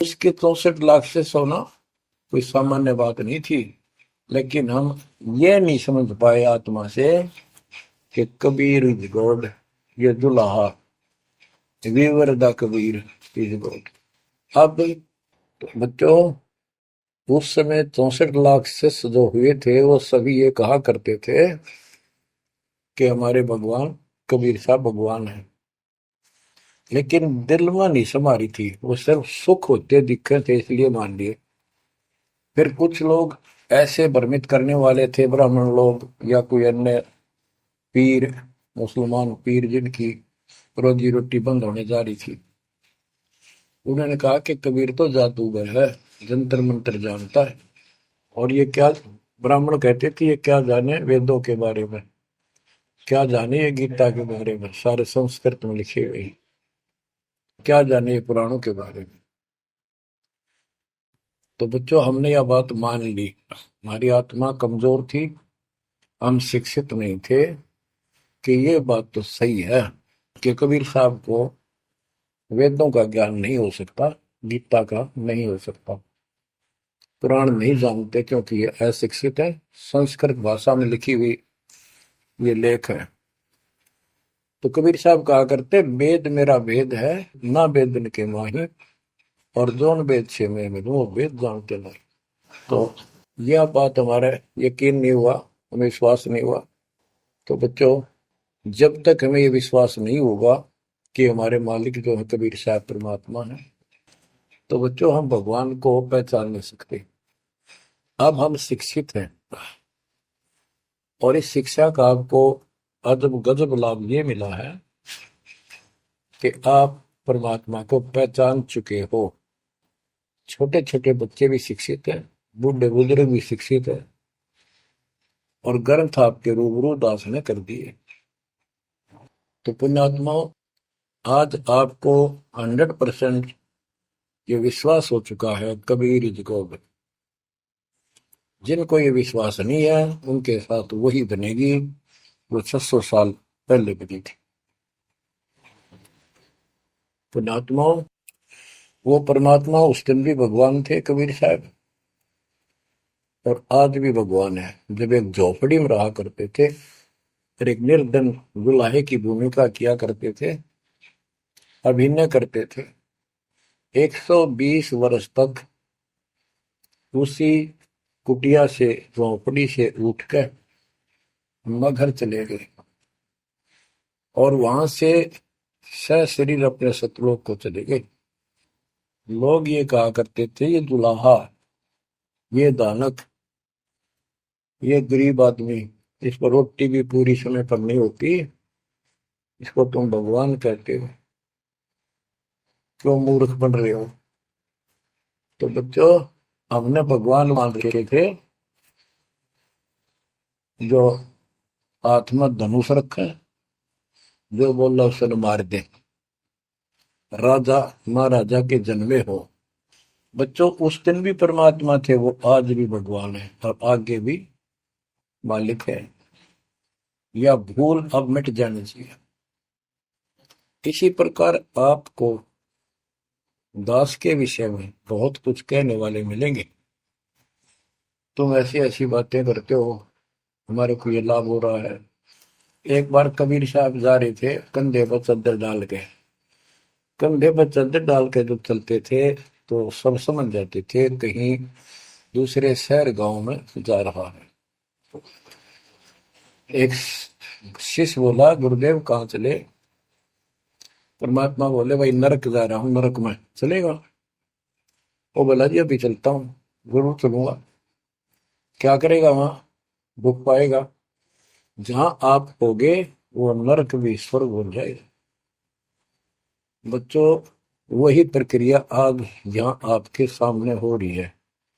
उसके 64 लाख शिष्य होना कोई सामान्य बात नहीं थी। लेकिन हम ये नहीं समझ पाए आत्मा से कि कबीर इज गॉड, ये दुल्हा weaver the Kabir is God. अब तो बच्चों उस समय 64 लाख शिष्य जो हुए थे, वो सभी ये कहा करते थे कि हमारे भगवान कबीर साहब भगवान है, लेकिन दिल में नहीं समारी थी, वो सिर्फ सुख होते दिखे थे इसलिए मान लिए। फिर कुछ लोग ऐसे भ्रमित करने वाले थे, ब्राह्मण लोग या कोई अन्य पीर, मुसलमान पीर जिनकी रोजी रोटी बंद होने जा रही थी, उन्होंने कहा कि कबीर तो जादूगर है, जंतर मंत्र जानता है, और ये क्या, ब्राह्मण कहते थे ये क्या जाने वेदों के बारे में, क्या जाने ये गीता के बारे में, सारे संस्कृत में लिखे हुए, क्या जाने ये पुराणों के बारे में। तो बच्चों हमने यह बात मान ली, हमारी आत्मा कमजोर थी, हम शिक्षित नहीं थे कि ये बात तो सही है कि कबीर साहब को वेदों का ज्ञान नहीं हो सकता, गीता का नहीं हो सकता, पुराण नहीं जानते क्योंकि ये अशिक्षित है, संस्कृत भाषा में लिखी हुई ये लेख है। तो कबीर साहब कहा करते, वेद मेरा वेद है, ना वेदन के माही, और जोन वेद से मैं मिलूं वो वेद जानते नहीं। तो यह बात हमारा यकीन नहीं हुआ, हमें विश्वास नहीं हुआ। तो बच्चों जब तक हमें ये विश्वास नहीं होगा कि हमारे मालिक जो है कबीर साहब परमात्मा है, तो बच्चों हम भगवान को पहचान नहीं सकते। अब हम शिक्षित हैं, और इस शिक्षा का आपको अजब गजब लाभ ये मिला है कि आप परमात्मा को पहचान चुके हो। छोटे छोटे बच्चे भी शिक्षित हैं, बूढ़े बुजुर्ग भी शिक्षित है, और ग्रंथ आपके रूबरू दास ने कर दिए। तो पुण्यात्माओं, आज आपको 100% ये विश्वास हो चुका है कबीर जी को। जिनको ये विश्वास नहीं है उनके साथ वही बनेगी जो 600 साल पहले बनी थी। पुण्यात्माओं, वो परमात्मा उस दिन भी भगवान थे कबीर साहब, और आज भी भगवान है। जब एक झोपड़ी में रहा करते थे और एक निर्धन दुल्हे की भूमिका किया करते थे, अभिनय करते थे, 120 वर्ष तक उसी कुटिया से, झोपड़ी से उठकर मगहर चले गए और वहां से सशरीर अपने सतलोक को चले गए। लोग ये कहा करते थे, ये दुल्हा, ये दानक, ये गरीब आदमी, इसको रोटी भी पूरी समय पर नहीं होती, इसको तुम भगवान कहते हो, क्यों मूर्ख बन रहे हो। तो बच्चों, हमने भगवान मान रखे थे जो हाथ में धनुष रखे, जो बोला उसे मार दे, राजा महाराजा के जन्मे हो। बच्चों, उस दिन भी परमात्मा थे, वो आज भी भगवान है और आगे भी मालिक है। या भूल अब मिट जानी चाहिए। इसी प्रकार आपको दास के विषय में बहुत कुछ कहने वाले मिलेंगे। तुम ऐसी ऐसी बातें करते हो, हमारे को ये लाभ हो रहा है। एक बार कबीर साहब जा रहे थे, कंधे पर चादर डाल के, कंधे पर चादर डाल के जब चलते थे तो सब समझ जाते थे कहीं दूसरे शहर गांव में जा रहा है। एक शिष्य बोला, गुरुदेव कहाँ चले। परमात्मा बोले, भाई नरक जा रहा हूं, नरक में चलेगा। वो बोला, जी अभी चलता हूँ, जरूर चलूंगा। क्या करेगा वहां, भूख पाएगा। जहां आप होगे वो नरक भी स्वर्ग बन जाएगा। बच्चों, वही प्रक्रिया आज यहाँ आपके सामने हो रही है।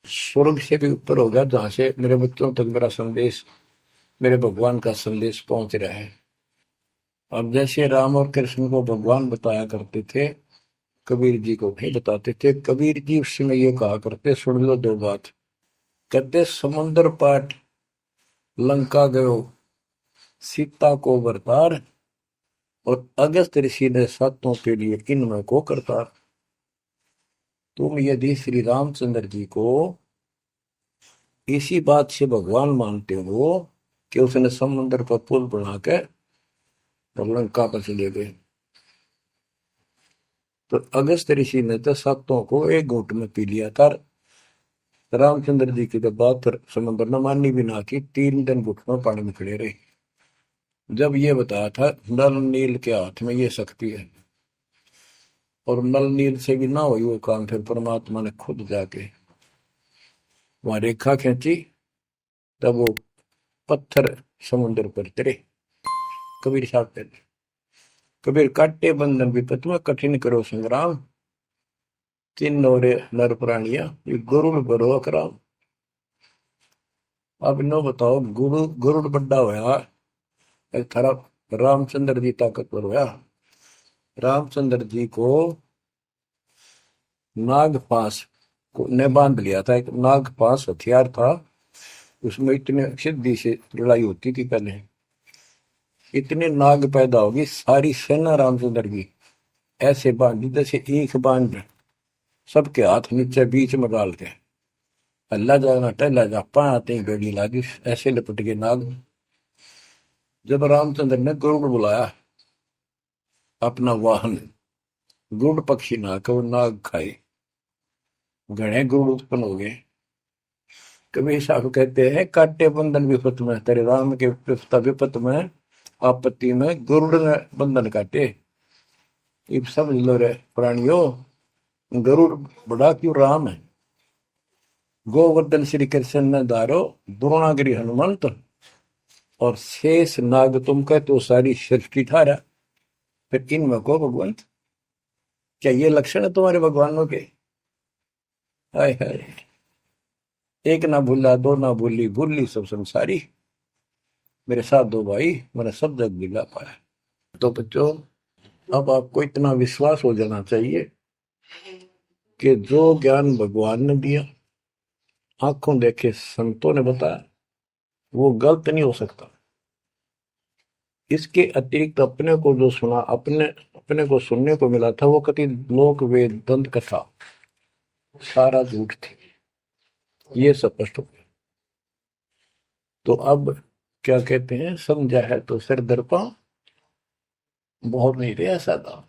स्वर्ग से भी ऊपर होगा, जहां से मेरे बच्चों तक मेरा संदेश, मेरे भगवान का संदेश पहुंच रहा है। अब जैसे राम और कृष्ण को भगवान बताया करते थे, कबीर जी को नहीं बताते थे। कबीर जी उस समय ये कहा करते, सुन लो दो बात। कहते, समुद्र पाट लंका गयो, सीता को बरतार, और अगस्त ऋषि ने सातों के लिए इनमें को करतार। तुम यदि श्री रामचंद्र जी को इसी बात से भगवान मानते हो कि उसने समुद्र पर पुल बना के और लंका पर चले गए, तो अगस्त ऋषि ने तो सातों को एक घूंट में पी लिया था। रामचंद्र जी की तो बात समुद्र ने मानी भी ना की, 3 दिन घुटनों पानी में खड़े रहे। जब ये बताया था नल नील के हाथ में ये शक्ति है, और नल नील से भी ना हुई वो काम, फिर परमात्मा ने खुद जाके वहां रेखा खींची, तब वो पत्थर समुद्र पर तरे। कबीर साहब कहते, कबीर काटे बंधन विपत में, कठिन करो संग्राम, तीन नौरे नर प्राणिया, ये गरुड़ बरो अकराम। अब नो बताओ, गरुड़ बड्डा होया, एक थारा रामचंद्र जी ताकतवर होया। रामचंद्र जी को नागपाश ने बांध लिया था। एक नागपाश हथियार था, उसमें इतने सिद्धि से लड़ाई होती थी पहले। इतने नाग पैदा होगी, सारी सेना रामचंद्र की ऐसे बांधी जैसे एक बांध, सबके हाथ नीचे बीच में डाल के, अल्लाह जाना टहला जा पाते ही गड़ी लागी, ऐसे लपट के नाग। जब रामचंद्र ने गरुड़ बुलाया अपना वाहन, गरुड़ पक्षी ना को नाग खाए, घने गरुड़ उत्पन्न हो गए। कबीर साहब कहते हैं, काटे बंधन विपत में, तेरे राम के विपत में, आपत्ति में गरुड़ ने बंधन काटे। इब समझ लो रे प्राणियों, गरुड़ बड़ा क्यों राम है। गोवर्धन श्री कृष्ण ने धारो, द्रोणागिरी हनुमंत, और शेष नाग तुम कहते तो सारी सृष्टि ठारा, फिर इनमें को भगवंत, क्या ये लक्षण है तुम्हारे भगवानों के? हाय हाय, एक ना भूला दो ना भूली, भूली सब संसारी, मेरे साथ दो भाई, मैंने सब जग दिला पाया। तो बच्चों, अब आपको इतना विश्वास हो जाना चाहिए कि जो ज्ञान भगवान ने दिया, आंखों देखे संतों ने बताया, वो गलत नहीं हो सकता। इसके अतिरिक्त अपने को जो सुना, अपने अपने को सुनने को मिला था, वो कति लोक वेद दंत कथा सारा झूठ थी, ये स्पष्ट हो गया। तो अब क्या कहते हैं, समझा है तो सिर दर्पा, बहुत नहीं रहा सादा।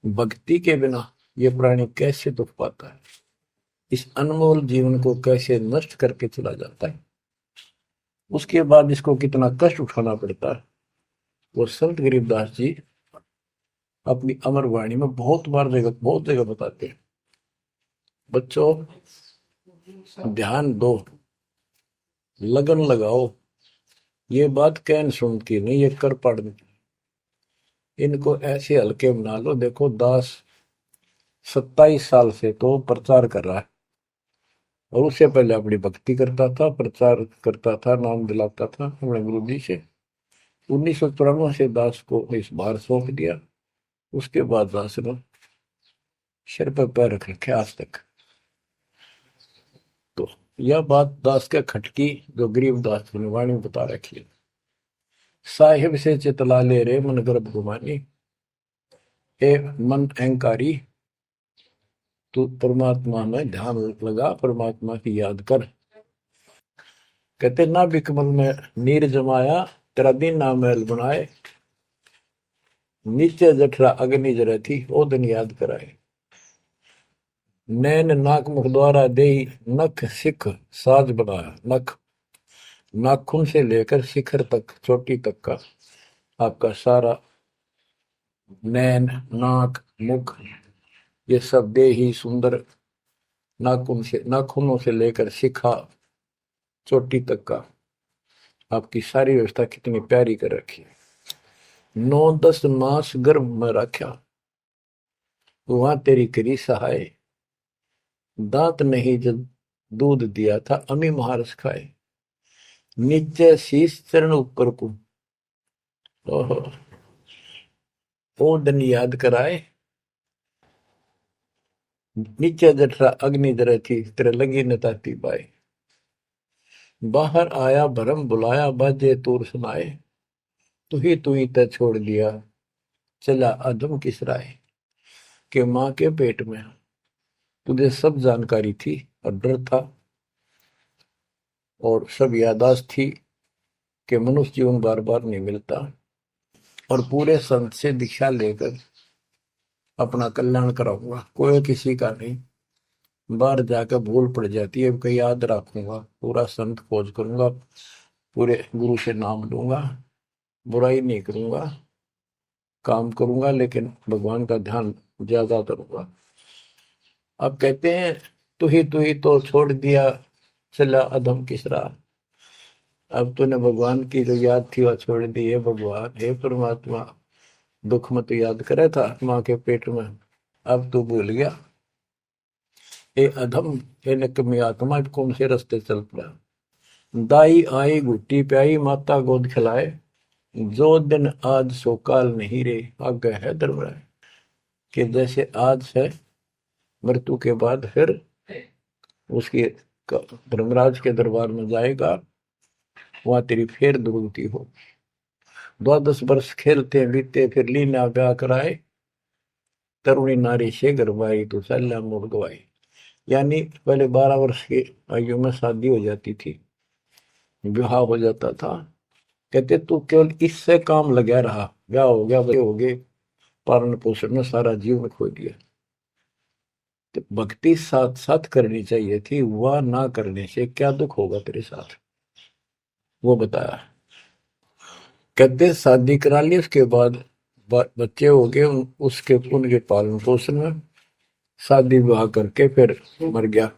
भक्ति के बिना ये प्राणी कैसे दुख पाता है, इस अनमोल जीवन को कैसे नष्ट करके चला जाता है, उसके बाद इसको कितना कष्ट उठाना पड़ता है, वो संत गरीबदास जी अपनी अमर वाणी में बहुत जगह बताते हैं। बच्चों, ध्यान दो, लगन लगाओ, ये बात कैन सुन की नहीं, ये कर पढ़ने की। इनको ऐसे हल्के बना लो। देखो, दास 27 साल से तो प्रचार कर रहा है, और उससे पहले अपनी भक्ति करता था, प्रचार करता था, नाम दिलाता था अपने गुरु जी से। 1994 से दास को इस बार सौंप दिया, उसके बाद दास ने सिर पर पैर रख रखे आज तक। तो यह बात दास के खटकी, जो गरीबदास की वाणी बता रखी है। साहिब से चितला ले रे मन गर्भ गुमानी, ए मन अहंकारी, तू परमात्मा में ध्यान लगा, परमात्मा की याद कर। कहते ना बिकमल में नीर जमाया, तेरा दिन ना महल बनाए, नीचे जठरा अग्नि जरे थी, ओ दिन याद कराए। नैन नाक मुख द्वारा दे, नख सिख साज बनाया। नख, नाखून से लेकर शिखर तक, चोटी तक का आपका सारा नैन, नाक, मुख, ये सब दे ही सुंदर, नाखूनों से लेकर शिखा, चोटी तक का आपकी सारी व्यवस्था कितनी प्यारी कर रखी है। 9-10 मास गर्भ में रखा, वहां तेरी करी सहाय, दांत नहीं जब दूध दिया था, अमी महारस खाए। नीचे शीश चरण ऊपर को, ओहो, ओ दिन याद कराए। नीचे जठरा अग्नि जरे थी, तेरे लगी न ताती बाई। बाहर आया भरम बुलाया, बाजे तूर सुनाए, तू ही तय छोड़ दिया, चला अधम किस राय। के माँ के पेट में तुझे सब जानकारी थी, और डर था, और सब यादाश्त थी कि मनुष्य जीवन बार बार नहीं मिलता, और पूरे संत से दीक्षा लेकर अपना कल्याण कराऊंगा, कोई किसी का नहीं। बाहर जाकर भूल पड़ जाती है, कहीं याद रखूंगा, पूरा संत खोज करूंगा, पूरे गुरु से नाम लूंगा, बुराई नहीं करूंगा, काम करूंगा, लेकिन भगवान का ध्यान ज्यादा करूंगा। अब कहते हैं, तू ही तो छोड़ दिया, चला अधम किस राह। अब तूने भगवान की जो याद थी वह छोड़ दी है। भगवान, हे परमात्मा, दुख मत याद करे था माँ के पेट में, अब तू भूल गया। ए अधम, हे निकम्मी आत्मा, कौन से रास्ते चल पड़ा। दाई आई घुट्टी प्याई, माता गोद खिलाए, जो दिन आज सो काल नहीं रे, आगे है दरबार। कि जैसे आज है, मृत्यु के बाद फिर उसके धर्मराज के दरबार में जाएगा, वहां तेरी फिर दुर्गति हो। 12 वर्ष खेलते बीते, फिर लीना ब्याह कराए, तरुणी नारी से गरबाई, तो सल्ला मोड़ गवाई। यानी पहले 12 वर्ष की आयु में शादी हो जाती थी, विवाह हो जाता था। कहते तू केवल इससे काम लगा रहा, ब्याह हो गया, बच्चे हो गए, पालन पोषण में सारा जीवन खो दिया। तो भक्ति साथ साथ करनी चाहिए थी, वह ना करने से क्या दुख होगा तेरे साथ, वो बताया। कहते शादी करा ली, उसके बाद बच्चे हो गए, उसके उनके पालन पोषण में शादी विवाह करके फिर मर गया।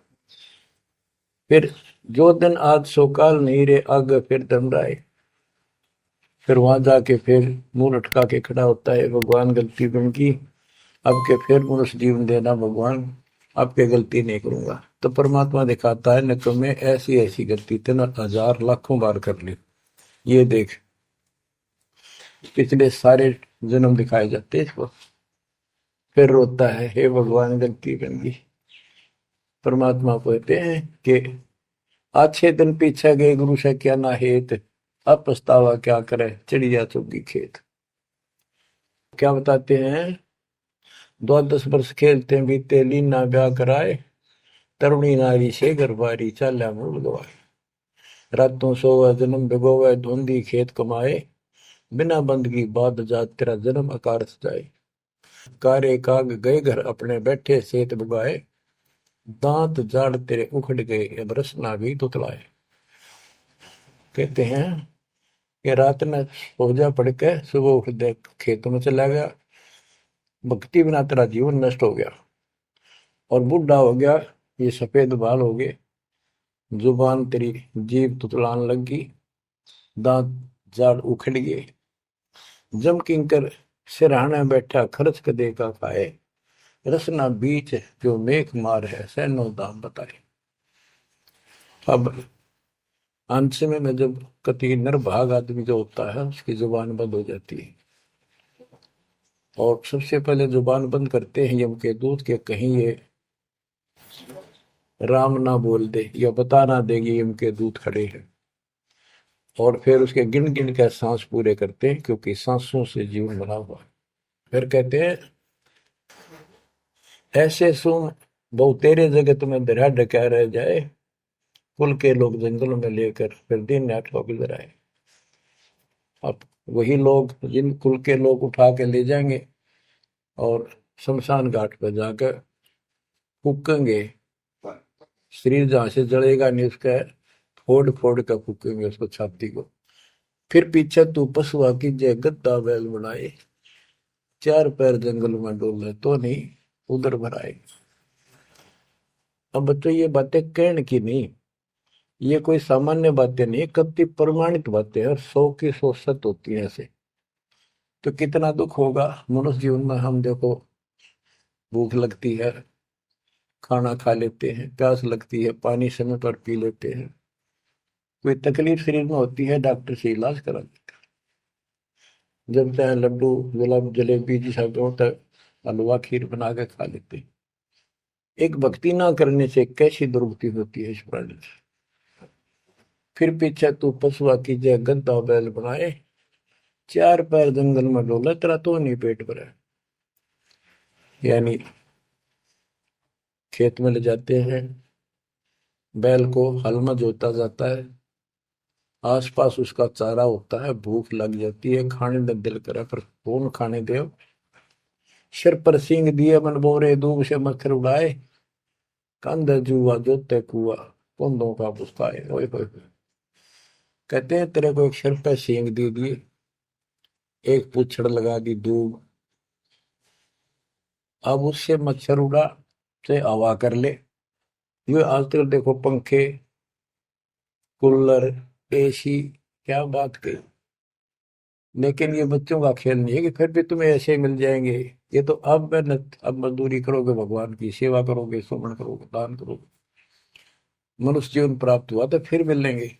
फिर जो दिन आज सो काल नहीं रे, आगे फिर धर्मराय। फिर वहां जाके फिर मुंह लटका के खड़ा होता है, भगवान गलती बन की, अब के फिर मनुष्य जीवन देना भगवान, अब के गलती नहीं करूंगा। तो परमात्मा दिखाता है निकम्मे, ऐसी ऐसी गलती तेना हजार लाखों बार कर ली, ये देख। पिछले सारे जन्म दिखाए जाते हैं इसको। फिर रोता है, हे भगवान गलती बन गई। परमात्मा कहते हैं कि अच्छे दिन पीछे गए गुरु से क्या ना हेत, अब पछतावा क्या करे चिड़िया चुगी खेत। क्या बताते हैं, 10 वर्ष खेलते बीते, लीना ब्याह कराए, तरुणी नारी से गरबारी, चाल्या मूल गवाए। रातों सोवा जन्म भिगोवे, धुंधी खेत कमाए, बिना बंदगी बाद जात तेरा जन्म अकार जाए। कारे काग गए घर अपने, बैठे सेत बुगाए, दांत जाड़ तेरे उखड़ गए, अब रसना भी तुतलाए। कहते हैं कि रात में सो जा पड़ के, सुबह उठ दे खेतों में चला गया, भक्ति बिना तेरा जीवन नष्ट हो गया। और बूढ़ा हो गया, ये सफेद बाल हो गए, जुबान तेरी जीभ तुतलान लगी, दांत जाड़ उखड़ गए। जम किंकर सिरहाने बैठा, खर्च कदे का खाए, रसना बीच जो मेघ मार है, सैनो दाम बताए। अब अंत में जब कति निर्भाग आदमी जो होता है, उसकी जुबान बंद हो जाती है। और सबसे पहले जुबान बंद करते हैं यम के दूत के, कहीं ये राम ना बोल दे या बता ना देगी यम के दूत खड़े हैं। और फिर उसके गिन गिन के सांस पूरे करते हैं, क्योंकि सांसों से जीवन बना हुआ है। फिर कहते हैं, ऐसे सुन बहु तेरे जगत में दरिया ढका रह जाए, कुल के लोग जंगलों में लेकर फिर दिन रात को गुजर आए। अब वही लोग, जिन कुल के लोग उठा के ले जाएंगे और शमशान घाट पर जाकर फूकेंगे, शरीर जहां से जलेगा नहीं उसका फोड़ फोड़ कर फूकेंगे उसको, छाती को। फिर पीछे तू पशुआ की जय गद्दा बैल बनाए, चार पैर जंगल में डोले तो नहीं उधर भराए। अब बच्चों ये बातें कहने की नहीं, ये कोई सामान्य बातें नहीं, कति प्रमाणित बातें हैं, और 100 की 100 सत्य होती है ऐसे। तो कितना दुख होगा मनुष्य जीवन में। हम देखो, भूख लगती है खाना खा लेते हैं, प्यास लगती है पानी समय पर पी लेते हैं, कोई तकलीफ शरीर में होती है डॉक्टर से इलाज करा लेते हैं, जब चाहे लड्डू गुलाब जलेबी जी सब होता है, हलवा खीर बना के खा लेते हैं। एक भक्ति ना करने से कैसी दुर्गति होती है इस प्राणी से। फिर पीछे तू पशुआ की जय गद्दा बैल बनाए, चार पैर जंगल में डोला तेरा तो नहीं पेट भरा। यानी खेत में ले जाते हैं, बैल को हल में जोता जाता है, आसपास उसका चारा होता है, भूख लग जाती है, खाने में दिल करे पर कौन खाने दे। सिर पर सींग दिए मन बोरे, दूब से मच्छर उड़ाए, कंध जुआ जोते कुआ, कुंदों का पुस्ताए। ओए होए होए। कहते हैं तेरे को एक सिर पे सींग दे दिए, एक पूछड़ लगा दी दूब, अब उससे मच्छर उड़ा से हवा कर ले। ये आजकल देखो पंखे कूलर एसी, क्या बात कही। लेकिन ये बच्चों का खेल नहीं है कि फिर भी तुम्हें ऐसे मिल जाएंगे। ये तो अब मेहनत, अब मजदूरी करोगे, भगवान की सेवा करोगे, सुमन करोगे, दान करोगे, मनुष्य जीवन प्राप्त हुआ तो फिर मिलेंगे।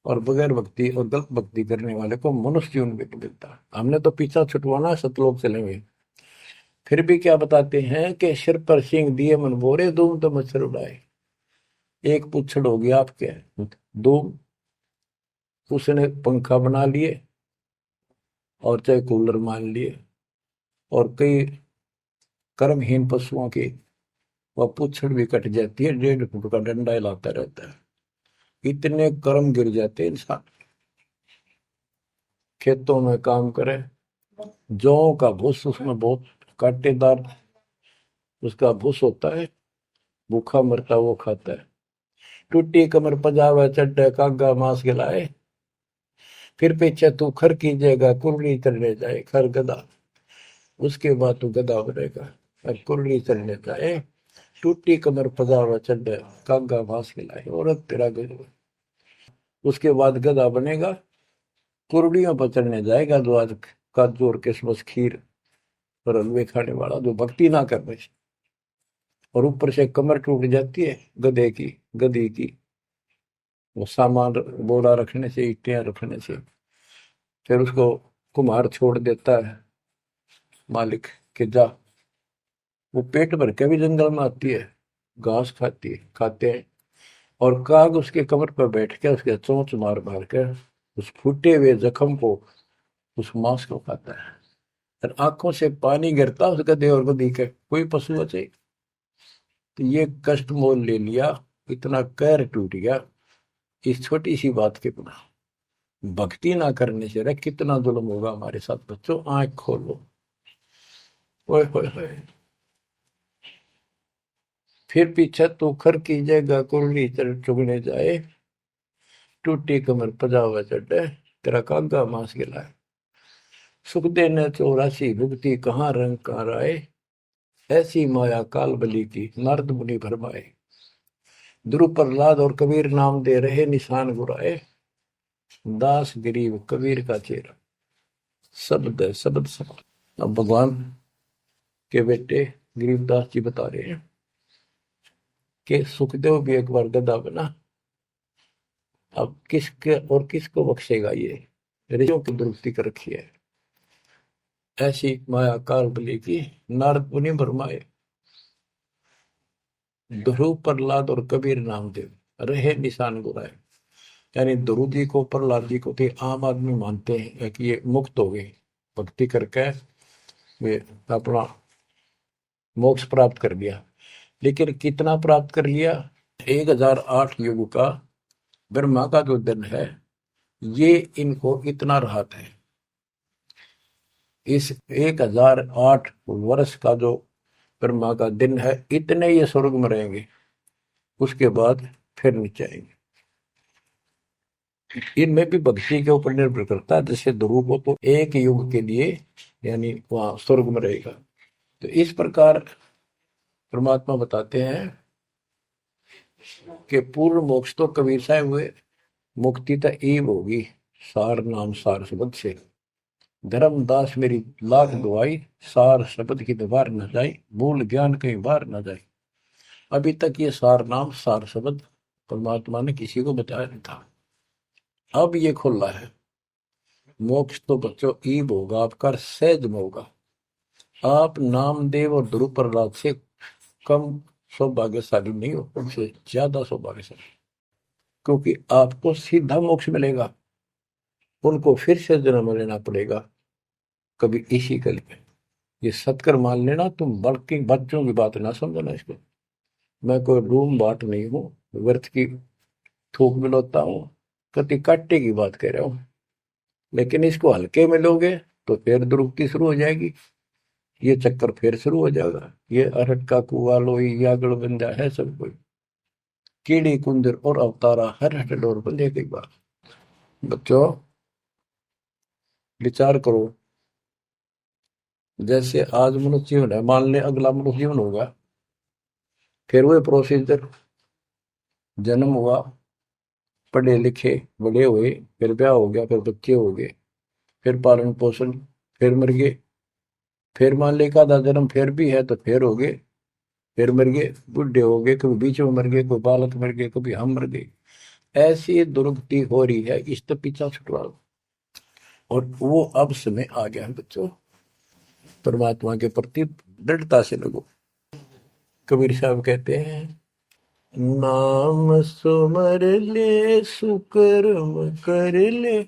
और बगैर भक्ति और गलत भक्ति करने वाले को मनुष्य जीवन भी नहीं मिलता। हमने तो पीछा छुटवाना, सतलोक चलेंगे। फिर भी क्या बताते हैं कि सिर पर सींग दिए मन बोरे, दूम तो मच्छर उड़ाए। एक पुच्छड़ हो गया आपके, दूम, उसने पंखा बना लिए और चाहे कूलर मान लिए। और कई कर्महीन पशुओं की वह पुच्छड़ भी कट जाती है, 1.5 फुट का डंडा हिलाता रहता है। इतने कर्म गिर जाते हैं इंसान। खेतों में काम करे, जौ का भूस, उसमें बहुत कांटेदार उसका भूस होता है, भूखा मरता वो खाता है। टूटी कमर पजावा चड्डे, कागा मांस खिलाए, फिर पीछे तू खर कीजिएगा, कुर्री चढ़ने जाए खर गधा। उसके बाद तू गधा बनेगा और कुर्री चढ़ने जाए। टूटी कमर पजावा चढ़ कागा घास खिलाए, औरत तेरा गजब। उसके बाद गधा बनेगा, कुर्डियों पर चढ़ने जाएगा, जो आज काजू और किशमिश खीर और हलवे खाने वाला, जो भक्ति ना करने से। और ऊपर से कमर टूट जाती है गधे की, गधी की, वो सामान बोरा रखने से, ईटियां रखने से। फिर उसको कुम्हार छोड़ देता है मालिक के जा। वो पेट भर के भी जंगल में आती है, घास खाती है, खाते हैं। और काग उसके कमर पर बैठ के उसके चोंच मार मार कर उस फूटे हुए जख्म को, उस मांस को खाता है। और आंखों से पानी गिरता उस गधे और गधी के, कोई पशु बचे। तो ये कष्ट मोल ले लिया, इतना कहर टूट गया इस छोटी सी बात के बिना। भक्ति ना करने से रे कितना जुल्म होगा हमारे साथ। बच्चों आंख खोलो। ओए होए होए। फिर पीछे तो खर की जगह कुरली चुगने जाए, टूटी कमर पजावा चढ़े, तेरा कागा मांस गिलाए। सुख देने 84 भुगती, कहाँ रंग कहाँ राय, ऐसी माया काल बली की, नारद मुनि भरमाए। ध्रुव प्रहलाद और कबीर नाम दे रहे निशान गुराए, दास गरीब कबीर का चेहरा। शब्द है, शब्द शब्द। अब भगवान के बेटे गरीबदास जी बता रहे हैं कि सुखदेव भी एक बार गधा बना। अब किसके और किसको बख्शेगा ये, ऋषियों की दुरुस्ती कर रखी है। ऐसी माया काल बली की, नारद मुनि भरमाए। ध्रुव प्रहलाद और कबीर नामदेव रहे निशान गुराए। यानी ध्रुव जी को, प्रहलाद जी को थे आम आदमी मानते हैं कि ये मुक्त हो गए, भक्ति करके वे अपना मोक्ष प्राप्त कर लिया। लेकिन कितना प्राप्त कर लिया? 1008 युग का ब्रह्मा का जो दिन है, ये इनको इतना राहत है। इस 1008 वर्ष का जो ब्रह्मा का दिन है, इतने ये स्वर्ग में रहेंगे, उसके बाद फिर नीचे आएंगे। इनमें भी भक्ति के ऊपर निर्भर करता है। जैसे ध्रुव को तो एक युग के लिए यानी वहां स्वर्ग में रहेगा। तो इस प्रकार परमात्मा बताते हैं कि पूर्ण मोक्ष तो कबीर साहब हुए, मुक्ति तो ईव होगी सार नाम सार शब्द से। धर्मदास मेरी लाख दुआई, सार शब्द की दीवार न जाए, मूल ज्ञान कहीं बाहर न जाए। अभी तक ये सार नाम सार शब्द परमात्मा ने किसी को बताया नहीं था, अब ये खुला है। मोक्ष तो बच्चों ईब होगा आपका, सहज में होगा। आप नामदेव और ध्रुव प्रहलाद से कम सौभाग्यशाली नहीं हो, उनसे ज्यादा सौभाग्यशाली, क्योंकि आपको सीधा मोक्ष मिलेगा। उनको फिर से जन्म लेना पड़ेगा कभी इसी कल में। ये सत्कर मान लेना, तुम बल्कि बच्चों की बात ना समझना इसको। मैं कोई रूम बाट नहीं हूँ, व्यर्थ की थूक मिलोता हूँ, कति काटे की बात कह रहा हूँ। लेकिन इसको हल्के में लोगे तो फिर दुरुक्ति शुरू हो जाएगी, ये चक्कर फिर शुरू हो जाएगा। ये अरट का कुआ लोई यागड़ बंदा है सब कोई, कीड़ी कुंदर और अवतारा हर हट डोर बंदे की बात। बच्चों विचार करो, जैसे आज मनुष्य जीवन है, मान ले अगला मनुष्य जीवन होगा, फिर वही प्रोसीजर। जन्म हुआ, पढ़े लिखे बड़े हुए, फिर ब्याह हो गया, फिर बच्चे हो गए, फिर पालन पोषण, फिर मर गए, फिर मान ले का आधा जन्म फिर भी है तो फिर हो गए, फिर मर गए, बूढ़े हो गए, कभी बीच में मर गए, कोई बालक मर गए, कभी हम मर गए। ऐसी दुर्गति हो रही है, इस तो पीछा छुटवा। और वो अब समय आ गया है बच्चों, परमात्मा के प्रति दृढ़ता से लगो। कबीर साहब कहते हैं, नाम सुमर ले सुकर्म कर ले,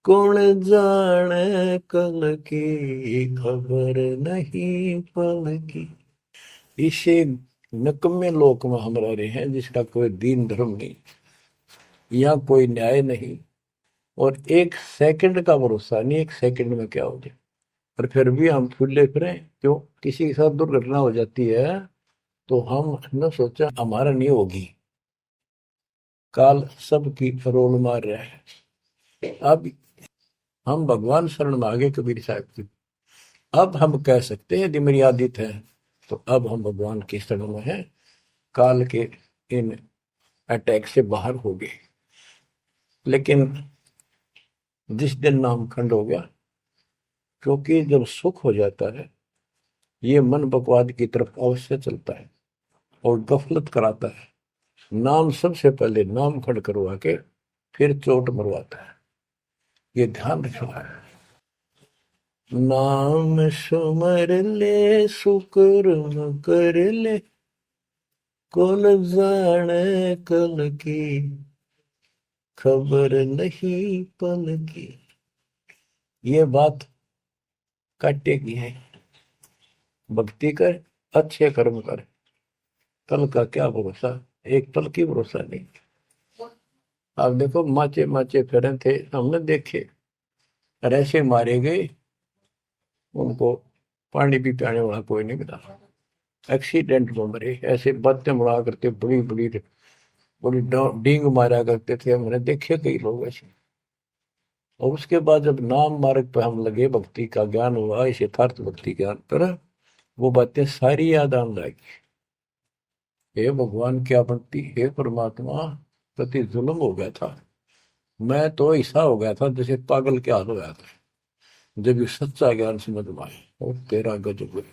कौन जाने कल की खबर नहीं पल की। इसे नकम्मे लोक में हम रह रहे हैं, जिसका कोई दीन धर्म नहीं, यहाँ कोई न्याय नहीं, और एक सेकंड का भरोसा नहीं, एक सेकंड में क्या हो जाए। और फिर भी हम फूले फिरे क्यों? किसी के साथ दुर्घटना हो जाती है तो हम न सोचा हमारा नहीं होगी, काल सबकी रोल मार रहा है। अब हम भगवान शरण मांगे कबीर साहब की। अब हम कह सकते हैं यदि मेरी आदत है तो अब हम भगवान की शरण में हैं, काल के इन अटैक से बाहर हो गए। लेकिन जिस दिन नामखंड हो गया, क्योंकि जब सुख हो जाता है ये मन बकवाद की तरफ अवश्य चलता है और गफलत कराता है। नाम सबसे पहले नाम खड़ करवा के फिर चोट मरवाता है, ये ध्यान रखना है। नाम सुमर ले सुकर्म कर ले, कौन जाने कल की, खबर नहीं पल की। ये बात काटेगी है। भक्ति कर, अच्छे कर्म कर, कल का क्या भरोसा, एक पल की भरोसा नहीं। आप देखो माचे माचे फिरे थे, हमने देखे, और ऐसे मारे गए, उनको पानी भी पियाने वाला कोई नहीं मिला, एक्सीडेंट में मरे। ऐसे बातें उड़ा करते, बड़ी बड़ी बड़ी डींग मारा करते थे, हमने देखे कई लोग ऐसे। और उसके बाद जब नाम मार्ग पर हम लगे, भक्ति का ज्ञान हुआ, इस यथार्थ भक्ति ज्ञान पर, वो बातें सारी याद आने लगी। हे भगवान क्या भक्ति, हे परमात्मा, प्रति जुल्म हो गया था। मैं तो ऐसा हो गया था जैसे पागल के हाल हो गया था, जब ये सच्चा ज्ञान समझ में आए। और तेरा गजब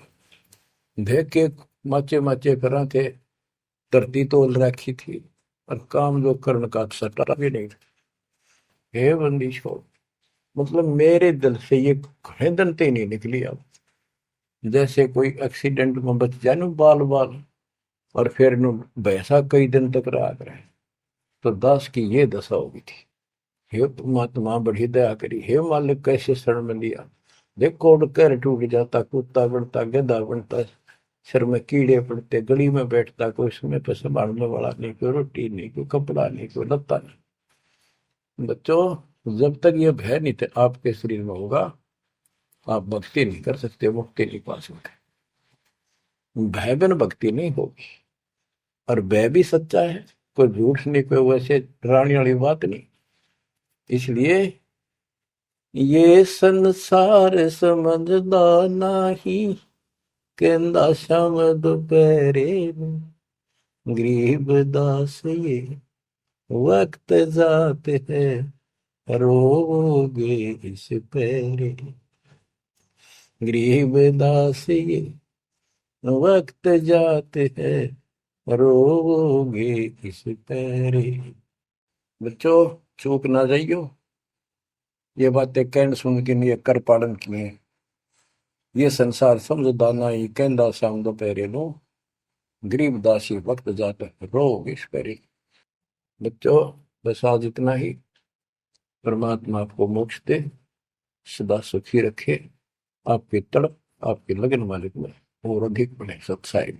देख के माचे माचे फिरा थे, धरती तोल रखी थी, और काम जो कर्ण का सटा भी नहीं था। हे बंदी छोड़, मतलब मेरे दिल से ये घने दंते नहीं निकली। अब जैसे कोई एक्सीडेंट में बच जाए ना बाल बाल, और फिर नु भैंसा कई दिन तक रहा करे, तो दास की ये दशा होगी थी। हे परमात्मा बड़ी दया करी, हे मालिक कैसे शरण में लिया। देखो कर टूट जाता, कुत्ता बनता, गधा बनता, सिर में कीड़े पड़ते, गली में बैठता, कोई समय पर संभालने वाला नहीं, कोई रोटी नहीं, कोई कपड़ा नहीं, कोई लत्ता नहीं। बच्चों, जब तक ये भय नहीं थे आपके शरीर में होगा, आप भक्ति नहीं कर सकते, मुक्ति नहीं पा सकते। भय बिन भक्ति नहीं होगी। और भय भी सच्चा है, कोई झूठ नहीं, कोई वैसे डराने वाली बात नहीं। इसलिए ये संसार समझदा नहीं, कहंदा शाम दोपहरे गरीब दास ये वक्त जाते है, रोगे इस पैरे। गरीब दास ये वक्त जाते हैं, रोगे इस पैरे। बच्चों, चूक ना जाइयो, ये बातें कहन सुन के नहीं कर पालन किए। ये संसार समझदा नहीं, कहंदा शाम दोपहरे नो गरीब दासी वक्त जाता है, रोग इस पैरे। बच्चों, बस आज इतना ही। परमात्मा आपको मोक्ष दे, सदा सुखी रखे, आपकी तड़प, आपकी लगन मालिक में और अधिक बने सत्साई।